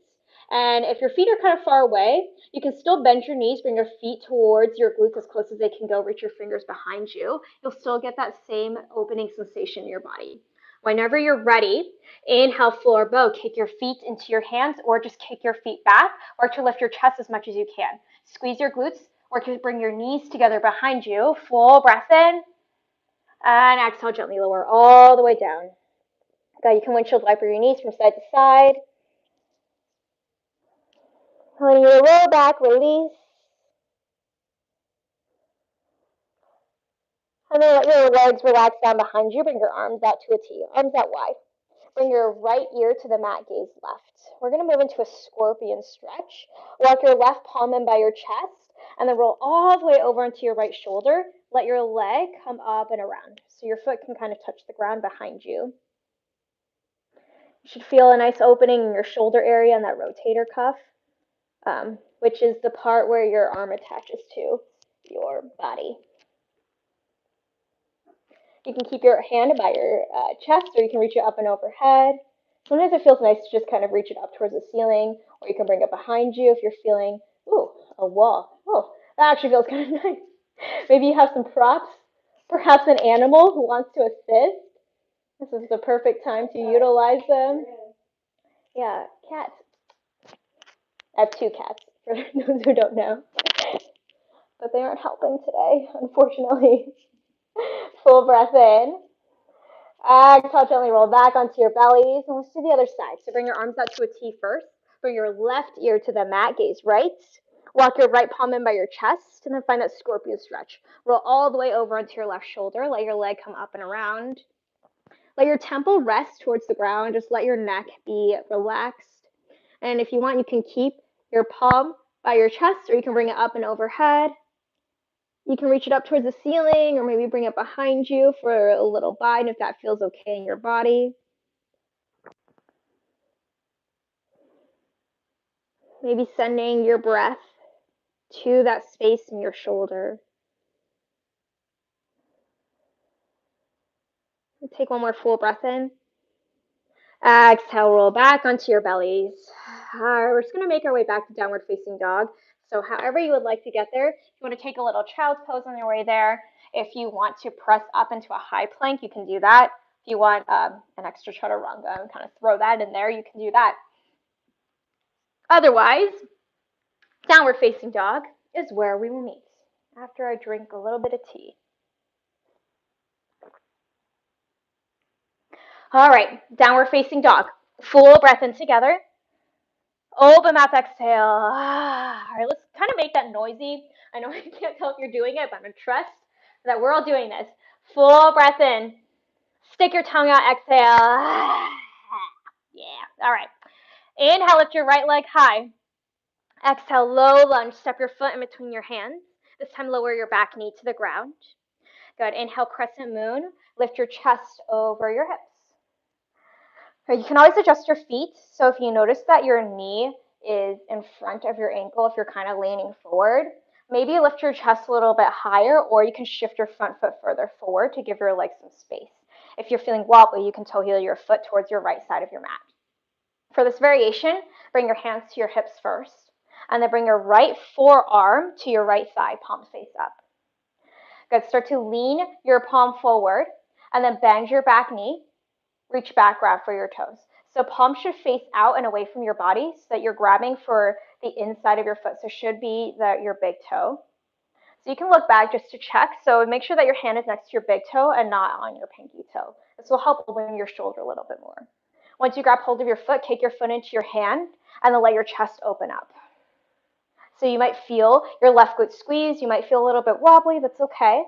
Speaker 2: And if your feet are kind of far away, you can still bend your knees, bring your feet towards your glutes as close as they can go, reach your fingers behind you. You'll still get that same opening sensation in your body. Whenever you're ready, inhale, floor bow, kick your feet into your hands or just kick your feet back. Work to lift your chest as much as you can. Squeeze your glutes, work to bring your knees together behind you. Full breath in. And exhale, gently lower all the way down. Good, you can windshield wiper your knees from side to side. Letting your lower back release. And then let your legs relax down behind you. Bring your arms out to a T, arms out wide. Bring your right ear to the mat, gaze left. We're going to move into a scorpion stretch. Walk your left palm in by your chest, and then roll all the way over into your right shoulder. Let your leg come up and around, so your foot can kind of touch the ground behind you. You should feel a nice opening in your shoulder area and that rotator cuff, which is the part where your arm attaches to your body. You can keep your hand by your chest, or you can reach it up and overhead. Sometimes it feels nice to just kind of reach it up towards the ceiling, or you can bring it behind you if you're feeling, ooh, a wall. Oh, that actually feels kind of nice. Maybe you have some props, perhaps an animal who wants to assist. This is the perfect time to utilize them. Yeah, cats. I have two cats, for those who don't know. But they aren't helping today, unfortunately. Full breath in. Exhale, gently roll back onto your bellies. And let's do the other side. So bring your arms out to a T first. Bring your left ear to the mat, gaze right. Walk your right palm in by your chest, and then find that scorpion stretch. Roll all the way over onto your left shoulder. Let your leg come up and around. Let your temple rest towards the ground. Just let your neck be relaxed. And if you want, you can keep your palm by your chest, or you can bring it up and overhead. You can reach it up towards the ceiling, or maybe bring it behind you for a little bind if that feels okay in your body. Maybe sending your breath to that space in your shoulder. Take one more full breath in. Exhale, roll back onto your bellies. We're just going to make our way back to downward facing dog. So however you would like to get there, if you want to take a little child's pose on your way there, if you want to press up into a high plank, you can do that. If you want an extra chaturanga and kind of throw that in there, you can do that. Otherwise, downward facing dog is where we will meet after I drink a little bit of tea. All right, downward facing dog. Full breath in together. Open mouth, exhale. All right, let's kind of make that noisy. I know I can't tell if you're doing it, but I'm going to trust that we're all doing this. Full breath in. Stick your tongue out, exhale. Yeah, all right. Inhale, lift your right leg high. Exhale, low lunge. Step your foot in between your hands. This time, lower your back knee to the ground. Good. Inhale, crescent moon. Lift your chest over your hips. You can always adjust your feet. So if you notice that your knee is in front of your ankle, if you're kind of leaning forward, maybe lift your chest a little bit higher, or you can shift your front foot further forward to give your legs some space. If you're feeling wobbly, you can toe heel your foot towards your right side of your mat. For this variation, bring your hands to your hips first, and then bring your right forearm to your right thigh, palms face up. Good. Start to lean your palm forward, and then bend your back knee. Reach back, grab for your toes. So palms should face out and away from your body so that you're grabbing for the inside of your foot. So should be your big toe. So you can look back just to check. So make sure that your hand is next to your big toe and not on your pinky toe. This will help open your shoulder a little bit more. Once you grab hold of your foot, kick your foot into your hand and then let your chest open up. So you might feel your left glute squeeze. You might feel a little bit wobbly. That's okay.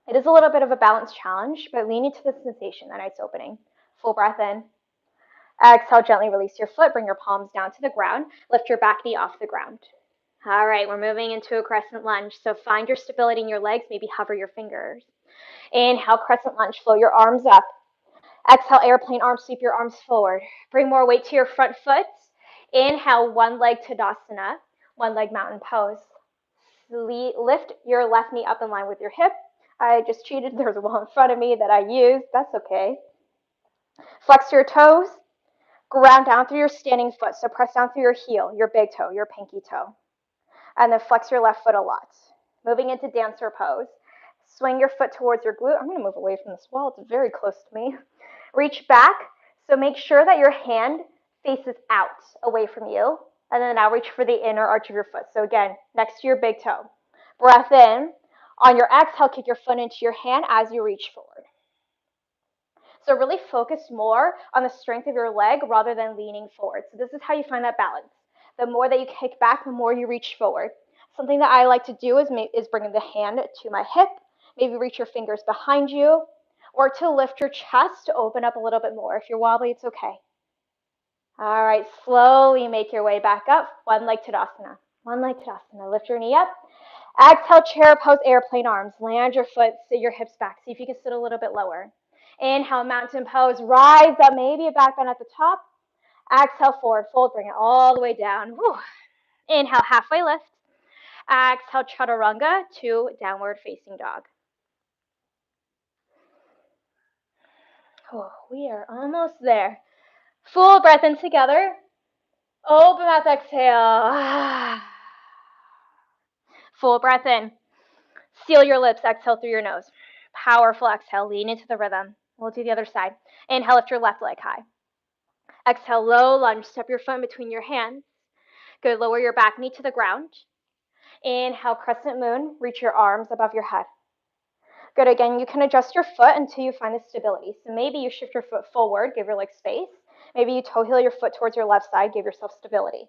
Speaker 2: It is a little bit of a balance challenge, but lean into the sensation, that nice opening. Full breath in. Exhale, gently release your foot. Bring your palms down to the ground. Lift your back knee off the ground. All right, we're moving into a crescent lunge. So find your stability in your legs. Maybe hover your fingers. Inhale, crescent lunge. Float your arms up. Exhale, airplane arms. Sweep your arms forward. Bring more weight to your front foot. Inhale, one leg Tadasana, one leg mountain pose. Lift your left knee up in line with your hip. I just cheated. There's a wall in front of me that I used. That's okay. Flex your toes. Ground down through your standing foot. So press down through your heel, your big toe, your pinky toe. And then flex your left foot a lot. Moving into dancer pose. Swing your foot towards your glute. I'm going to move away from this wall. It's very close to me. Reach back. So make sure that your hand faces out away from you. And then now reach for the inner arch of your foot. So again, next to your big toe. Breath in. On your exhale, kick your foot into your hand as you reach forward. So really focus more on the strength of your leg rather than leaning forward. So this is how you find that balance. The more that you kick back, the more you reach forward. Something that I like to do is bring the hand to my hip, maybe reach your fingers behind you, or to lift your chest to open up a little bit more. If you're wobbly, it's okay. All right, slowly make your way back up. One leg Tadasana. One leg Tadasana. Lift your knee up. Exhale, chair pose, airplane arms. Land your foot, sit your hips back. See if you can sit a little bit lower. Inhale, mountain pose. Rise up, maybe a back bend at the top. Exhale, forward fold. Bring it all the way down. Whew. Inhale, halfway lift. Exhale, chaturanga to downward facing dog. Oh, we are almost there. Full breath in together. Open mouth, exhale. Full breath in. Seal your lips, exhale through your nose. Powerful exhale, lean into the rhythm. We'll do the other side. Inhale, lift your left leg high. Exhale, low lunge, step your foot in between your hands. Good, lower your back knee to the ground. Inhale, crescent moon, reach your arms above your head. Good, again, you can adjust your foot until you find the stability. So maybe you shift your foot forward, give your leg space. Maybe you toe heel your foot towards your left side, give yourself stability.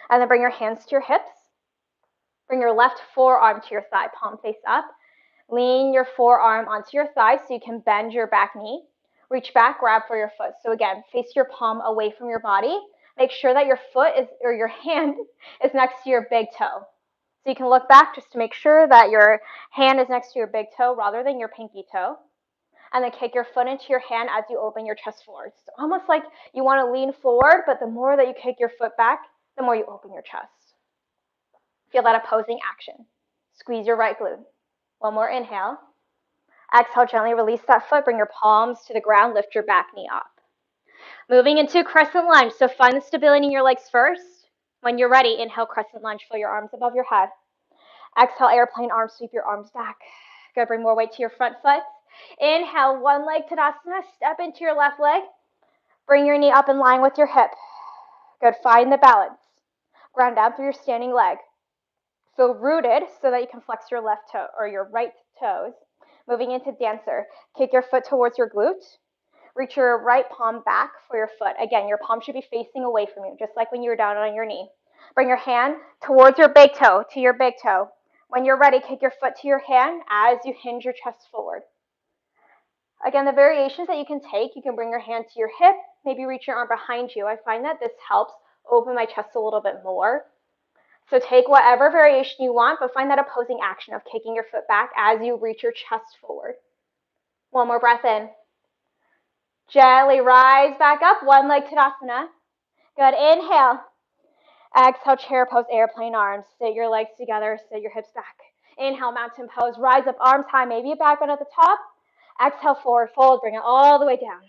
Speaker 2: And then bring your hands to your hips. Bring your left forearm to your thigh, palm face up. Lean your forearm onto your thigh so you can bend your back knee. Reach back, grab for your foot. So again, face your palm away from your body. Make sure that your foot is, or your hand is next to your big toe. So you can look back just to make sure that your hand is next to your big toe rather than your pinky toe. And then kick your foot into your hand as you open your chest forward. So almost like you want to lean forward, but the more that you kick your foot back, the more you open your chest. Feel that opposing action. Squeeze your right glute. One more inhale. Exhale, gently release that foot. Bring your palms to the ground. Lift your back knee up. Moving into crescent lunge. So find the stability in your legs first. When you're ready, inhale, crescent lunge. Flow your arms above your head. Exhale, airplane arms. Sweep your arms back. Good. Bring more weight to your front foot. Inhale, one leg Tadasana. Step into your left leg. Bring your knee up in line with your hip. Good. Find the balance. Ground down through your standing leg. Feel rooted so that you can flex your left toe or your right toes. Moving into dancer. Kick your foot towards your glute. Reach your right palm back for your foot. Again, your palm should be facing away from you, just like when you were down on your knee. Bring your hand towards your big toe, to your big toe. When you're ready, kick your foot to your hand as you hinge your chest forward. Again, the variations that you can take, you can bring your hand to your hip, maybe reach your arm behind you. I find that this helps open my chest a little bit more. So take whatever variation you want, but find that opposing action of kicking your foot back as you reach your chest forward. One more breath in. Gently rise back up, one leg Tadasana. Good, inhale. Exhale, chair pose, airplane arms. Sit your legs together, sit your hips back. Inhale, mountain pose, rise up, arms high, maybe a back bend at the top. Exhale, forward fold, bring it all the way down.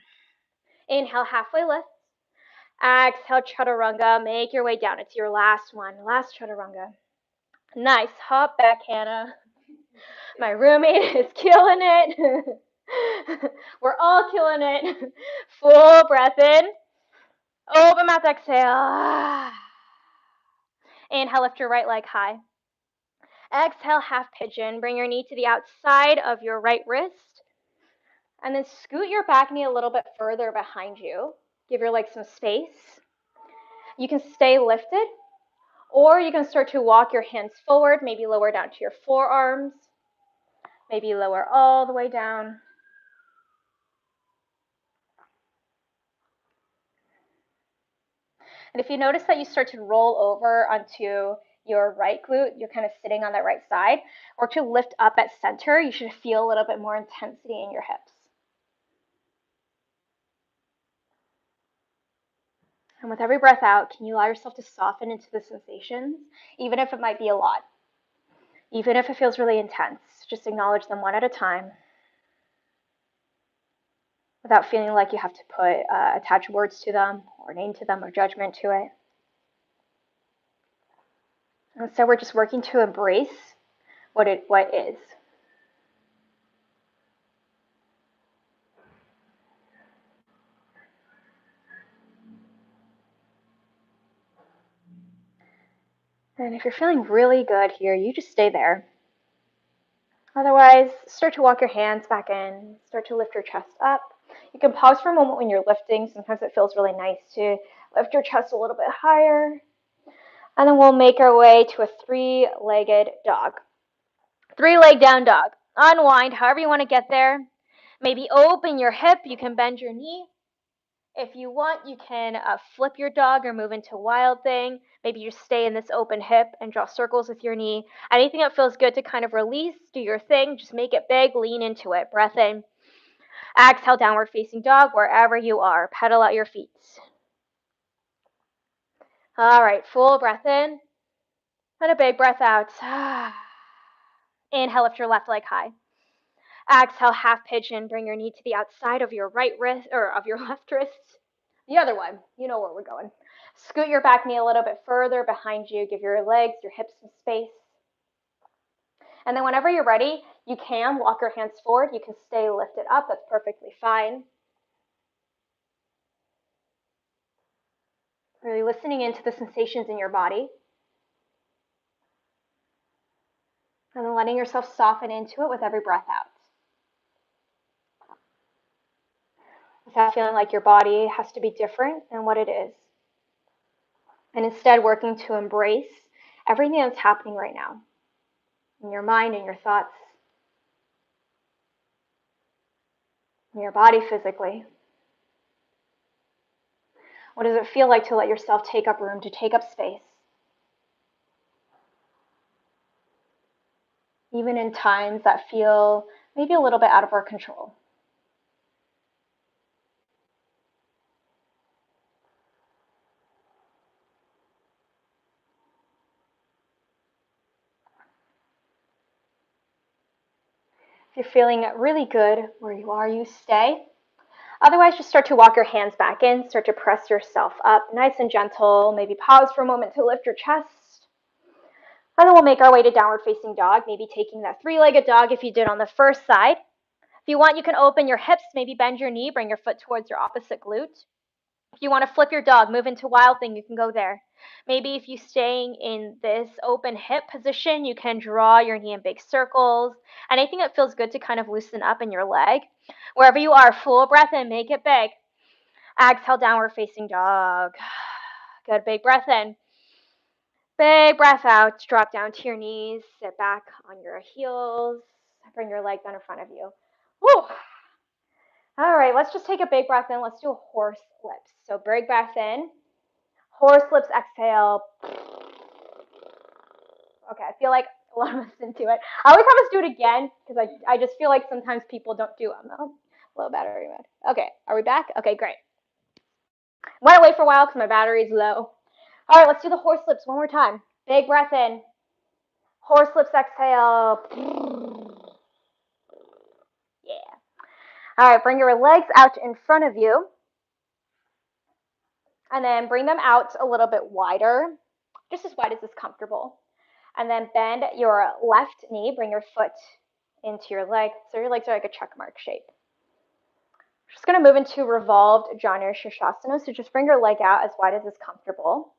Speaker 2: Inhale, halfway lift. Exhale, chaturanga, make your way down. It's your last one, last chaturanga. Nice, hop back, Hannah. My roommate is killing it. We're all killing it. Full breath in. Open mouth, exhale. Inhale, lift your right leg high. Exhale, half pigeon. Bring your knee to the outside of your right wrist. And then scoot your back knee a little bit further behind you. Give your legs some space. You can stay lifted, or you can start to walk your hands forward, maybe lower down to your forearms, maybe lower all the way down. And if you notice that you start to roll over onto your right glute, you're kind of sitting on that right side, or to lift up at center, you should feel a little bit more intensity in your hips. And with every breath out, can you allow yourself to soften into the sensations, even if it might be a lot? Even if it feels really intense, just acknowledge them one at a time without feeling like you have to attach words to them or name to them or judgment to it. And so we're just working to embrace what is. And if you're feeling really good here, you just stay there. Otherwise, start to walk your hands back in, start to lift your chest up. You can pause for a moment when you're lifting. Sometimes it feels really nice to lift your chest a little bit higher. And then we'll make our way to a three-legged dog. Three-leg down dog. Unwind, however you want to get there. Maybe open your hip. You can bend your knee. If you want, you can flip your dog or move into wild thing. Maybe you stay in this open hip and draw circles with your knee. Anything that feels good to kind of release, do your thing. Just make it big, lean into it. Breath in. Exhale, downward facing dog, wherever you are. Pedal out your feet. All right, full breath in. And a big breath out. Inhale, lift your left leg high. Exhale, half pigeon. Bring your knee to the outside of your right wrist, or of your left wrist. The other one. You know where we're going. Scoot your back knee a little bit further behind you. Give your legs, your hips some space. And then whenever you're ready, you can walk your hands forward. You can stay lifted up. That's perfectly fine. Really listening into the sensations in your body. And then letting yourself soften into it with every breath out. Without feeling like your body has to be different than what it is. And instead working to embrace everything that's happening right now in your mind and your thoughts, in your body physically. What does it feel like to let yourself take up room, to take up space? Even in times that feel maybe a little bit out of our control. If you're feeling really good where you are, you stay. Otherwise, just start to walk your hands back in, start to press yourself up, nice and gentle. Maybe pause for a moment to lift your chest. And then we'll make our way to downward facing dog, maybe taking that three-legged dog if you did on the first side. If you want, you can open your hips, maybe bend your knee, bring your foot towards your opposite glute. If you want to flip your dog, move into wild thing, you can go there. Maybe if you're staying in this open hip position, you can draw your knee in big circles. Anything that feels good to kind of loosen up in your leg. Wherever you are, full breath in, make it big. Exhale, downward facing dog. Good, big breath in. Big breath out, drop down to your knees, sit back on your heels, bring your legs down in front of you. Woo! All right, let's just take a big breath in. Let's do a horse lips. So big breath in, horse lips, exhale. Okay, I feel like a lot of us didn't do it. I always have us do it again because I just feel like sometimes people don't do them. Oh, low battery mode. Okay, are we back? Okay, great. Went away for a while because my battery is low. All right, let's do the horse lips one more time. Big breath in. Horse lips, exhale. Yeah. All right, bring your legs out in front of you. And then bring them out a little bit wider, just as wide as is comfortable. And then bend your left knee, bring your foot into your leg. So your legs are like a check mark shape. Just going to move into revolved Janu Shirshasana. So just bring your leg out as wide as is comfortable.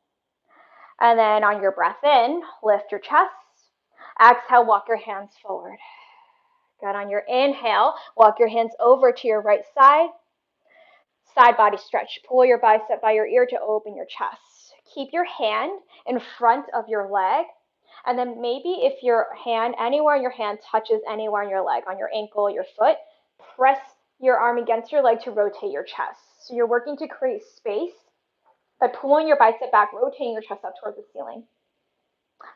Speaker 2: And then on your breath in, lift your chest. Exhale, walk your hands forward. Good. On your inhale, walk your hands over to your right side. Side body stretch. Pull your bicep by your ear to open your chest. Keep your hand in front of your leg. And then maybe if your hand, anywhere in your hand touches anywhere in your leg, on your ankle, your foot, press your arm against your leg to rotate your chest. So you're working to create space by pulling your bicep back, rotating your chest up towards the ceiling.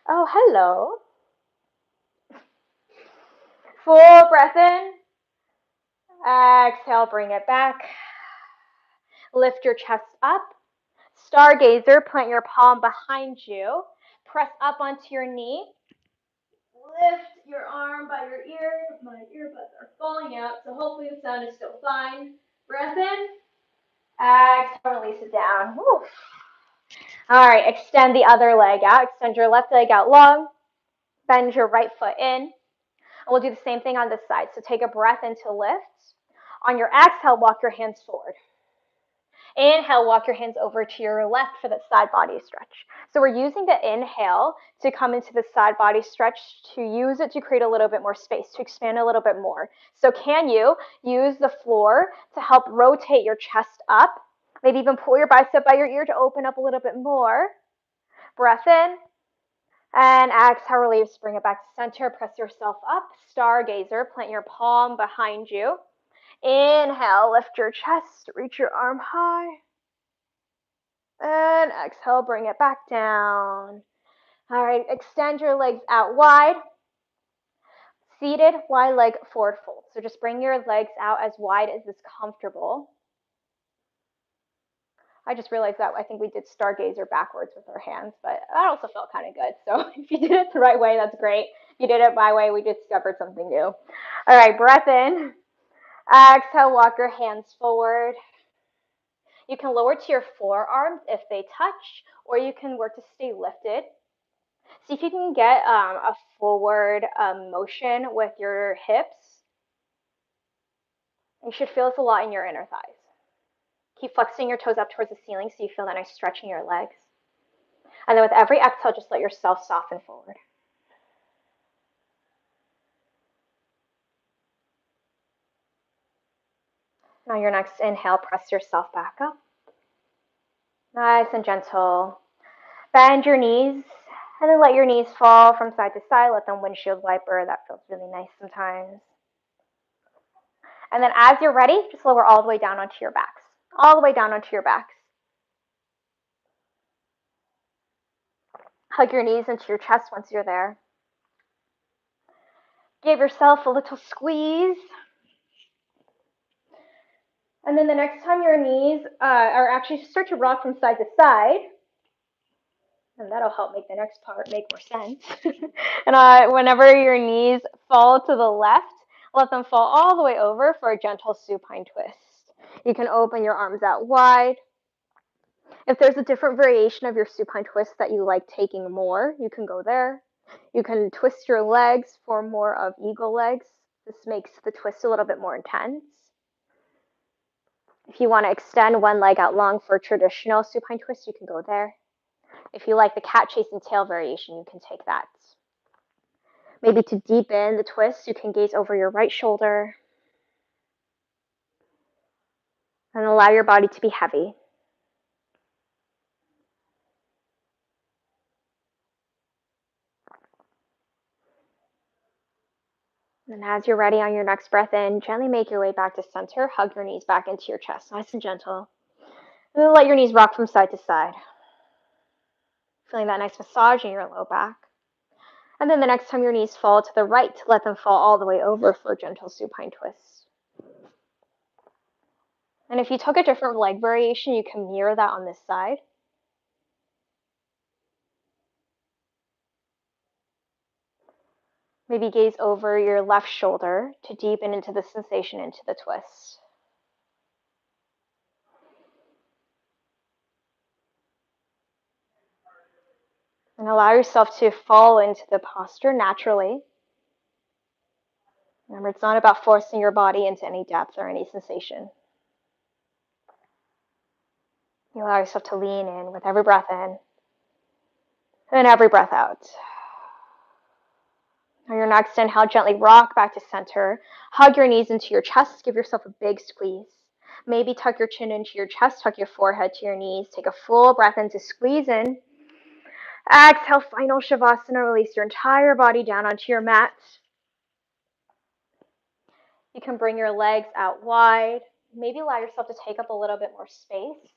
Speaker 2: Oh, hello. Full breath in. Exhale, bring it back. Lift your chest up. Stargazer, plant your palm behind you. Press up onto your knee. Lift your arm by your ear. My earbuds are falling out, so hopefully the sound is still fine. Breath in. Exhale, release it down. Woo. All right, extend the other leg out. Extend your left leg out long. Bend your right foot in. And we'll do the same thing on this side. So take a breath in to lift. On your exhale, walk your hands forward. Inhale, walk your hands over to your left for that side body stretch. So we're using the inhale to come into the side body stretch, to use it to create a little bit more space, to expand a little bit more. So can you use the floor to help rotate your chest up? Maybe even pull your bicep by your ear to open up a little bit more. Breath in. And exhale, release, bring it back to center. Press yourself up. Stargazer, plant your palm behind you. Inhale, lift your chest, reach your arm high. And exhale, bring it back down. All right, extend your legs out wide. Seated, wide leg forward fold. So just bring your legs out as wide as is comfortable. I just realized that I think we did Stargazer backwards with our hands, but that also felt kind of good. So if you did it the right way, that's great. If you did it my way, we discovered something new. All right, breath in. Exhale, walk your hands forward. You can lower to your forearms if they touch, or you can work to stay lifted. See if you can get a forward motion with your hips. You should feel this a lot in your inner thighs. Keep flexing your toes up towards the ceiling so you feel that nice stretch in your legs. And then with every exhale, just let yourself soften forward. Now your next inhale, press yourself back up. Nice and gentle. Bend your knees and then let your knees fall from side to side. Let them windshield wiper. That feels really nice sometimes. And then as you're ready, just lower all the way down onto your backs. All the way down onto your backs. Hug your knees into your chest once you're there. Give yourself a little squeeze. And then the next time your knees are actually start to rock from side to side, and that'll help make the next part make more sense. And whenever your knees fall to the left, let them fall all the way over for a gentle supine twist. You can open your arms out wide. If there's a different variation of your supine twist that you like taking more, you can go there. You can twist your legs for more of eagle legs. This makes the twist a little bit more intense. If you want to extend one leg out long for a traditional supine twist, you can go there. If you like the cat chasing tail variation, you can take that. Maybe to deepen the twist, you can gaze over your right shoulder and allow your body to be heavy. And as you're ready on your next breath in, gently make your way back to center. Hug your knees back into your chest, nice and gentle. And then let your knees rock from side to side. Feeling that nice massage in your low back. And then the next time your knees fall to the right, let them fall all the way over for a gentle supine twist. And if you took a different leg variation, you can mirror that on this side. Maybe gaze over your left shoulder to deepen into the sensation into the twist. And allow yourself to fall into the posture naturally. Remember, it's not about forcing your body into any depth or any sensation. You allow yourself to lean in with every breath in and every breath out. On your next inhale, gently rock back to center. Hug your knees into your chest. Give yourself a big squeeze. Maybe tuck your chin into your chest, tuck your forehead to your knees. Take a full breath in to squeeze in. Exhale, final Shavasana. Release your entire body down onto your mat. You can bring your legs out wide. Maybe allow yourself to take up a little bit more space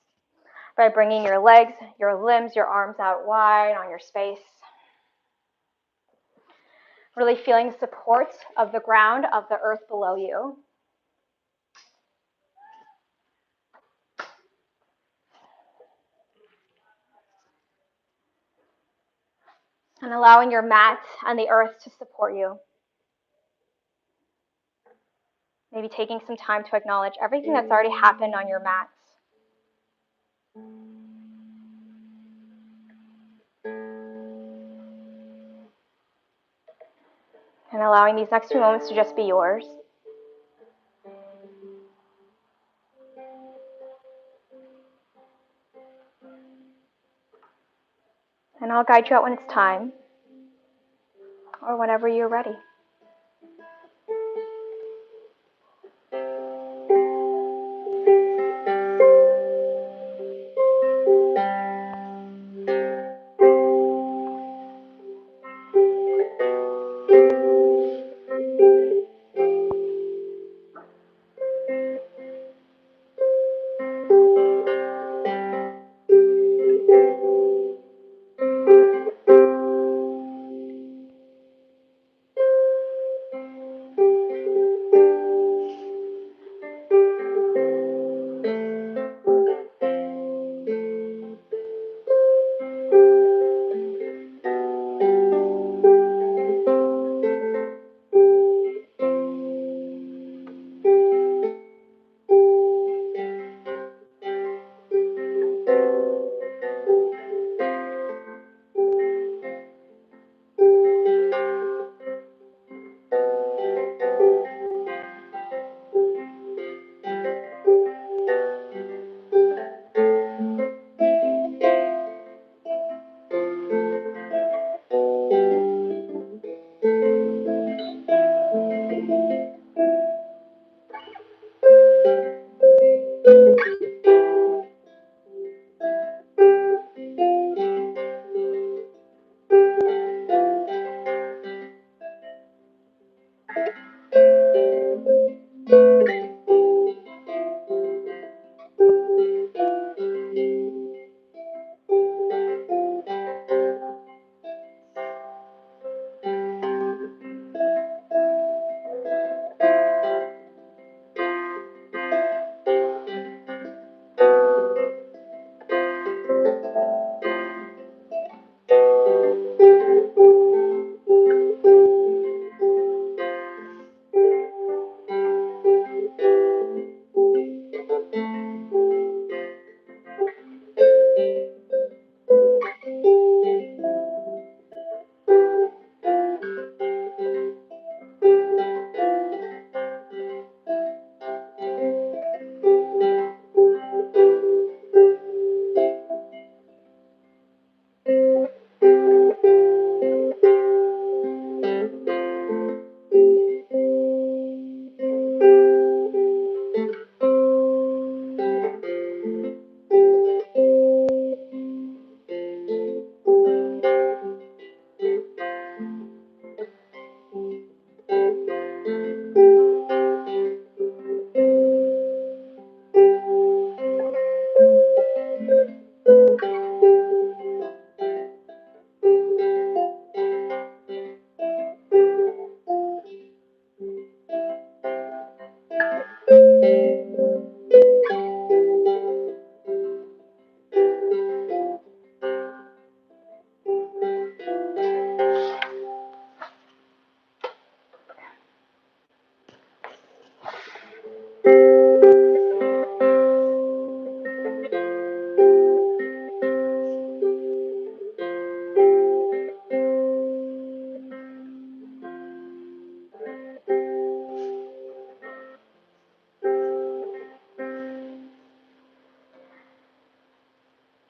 Speaker 2: by bringing your legs, your limbs, your arms out wide on your space. Really feeling the support of the ground, of the earth below you. And allowing your mat and the earth to support you. Maybe taking some time to acknowledge everything that's already happened on your mat. And allowing these next few moments to just be yours. And I'll guide you out when it's time, or whenever you're ready.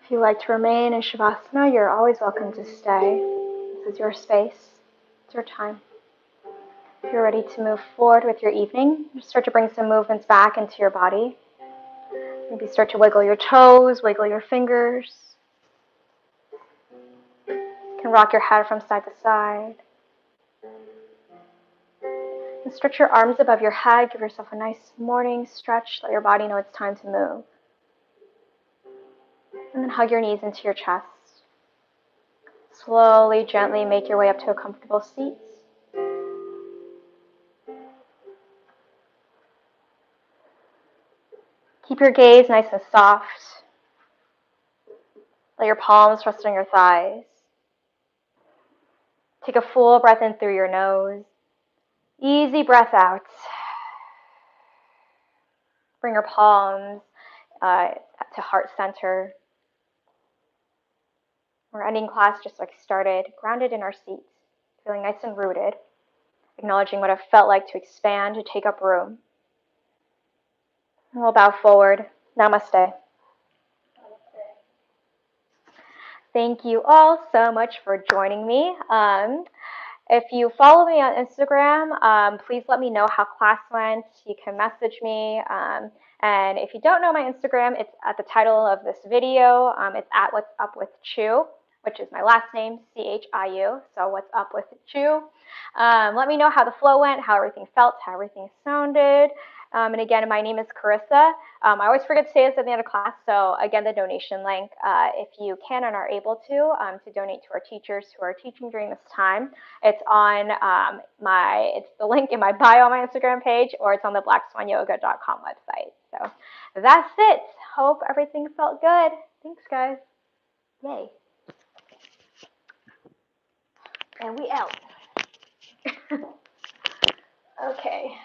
Speaker 2: If you like to remain in Shavasana, you're always welcome to stay. This is your space. It's your time. If you're ready to move forward with your evening, start to bring some movements back into your body. Maybe start to wiggle your toes, wiggle your fingers. You can rock your head from side to side. And stretch your arms above your head. Give yourself a nice morning stretch. Let your body know it's time to move. And then hug your knees into your chest. Slowly, gently make your way up to a comfortable seat. Keep your gaze nice and soft. Let your palms rest on your thighs. Take a full breath in through your nose. Easy breath out. Bring your palms to heart center. We're ending class just like started, grounded in our seats, feeling nice and rooted, acknowledging what it felt like to expand, to take up room. And we'll bow forward. Namaste. Thank you all so much for joining me. If you follow me on Instagram, please let me know how class went. You can message me. And if you don't know my Instagram, it's at the title of this video. It's at What's Up with Chu, which is my last name, Chiu. So What's Up with Chu. Let me know how the flow went, how everything felt, how everything sounded. And again, my name is Carissa. I always forget to say this at the end of class. So again, the donation link, if you can and are able to donate to our teachers who are teaching during this time. It's on it's the link in my bio on my Instagram page, or it's on the blackswanyoga.com website. So that's it. Hope everything felt good. Thanks, guys. Yay. And we out. Okay.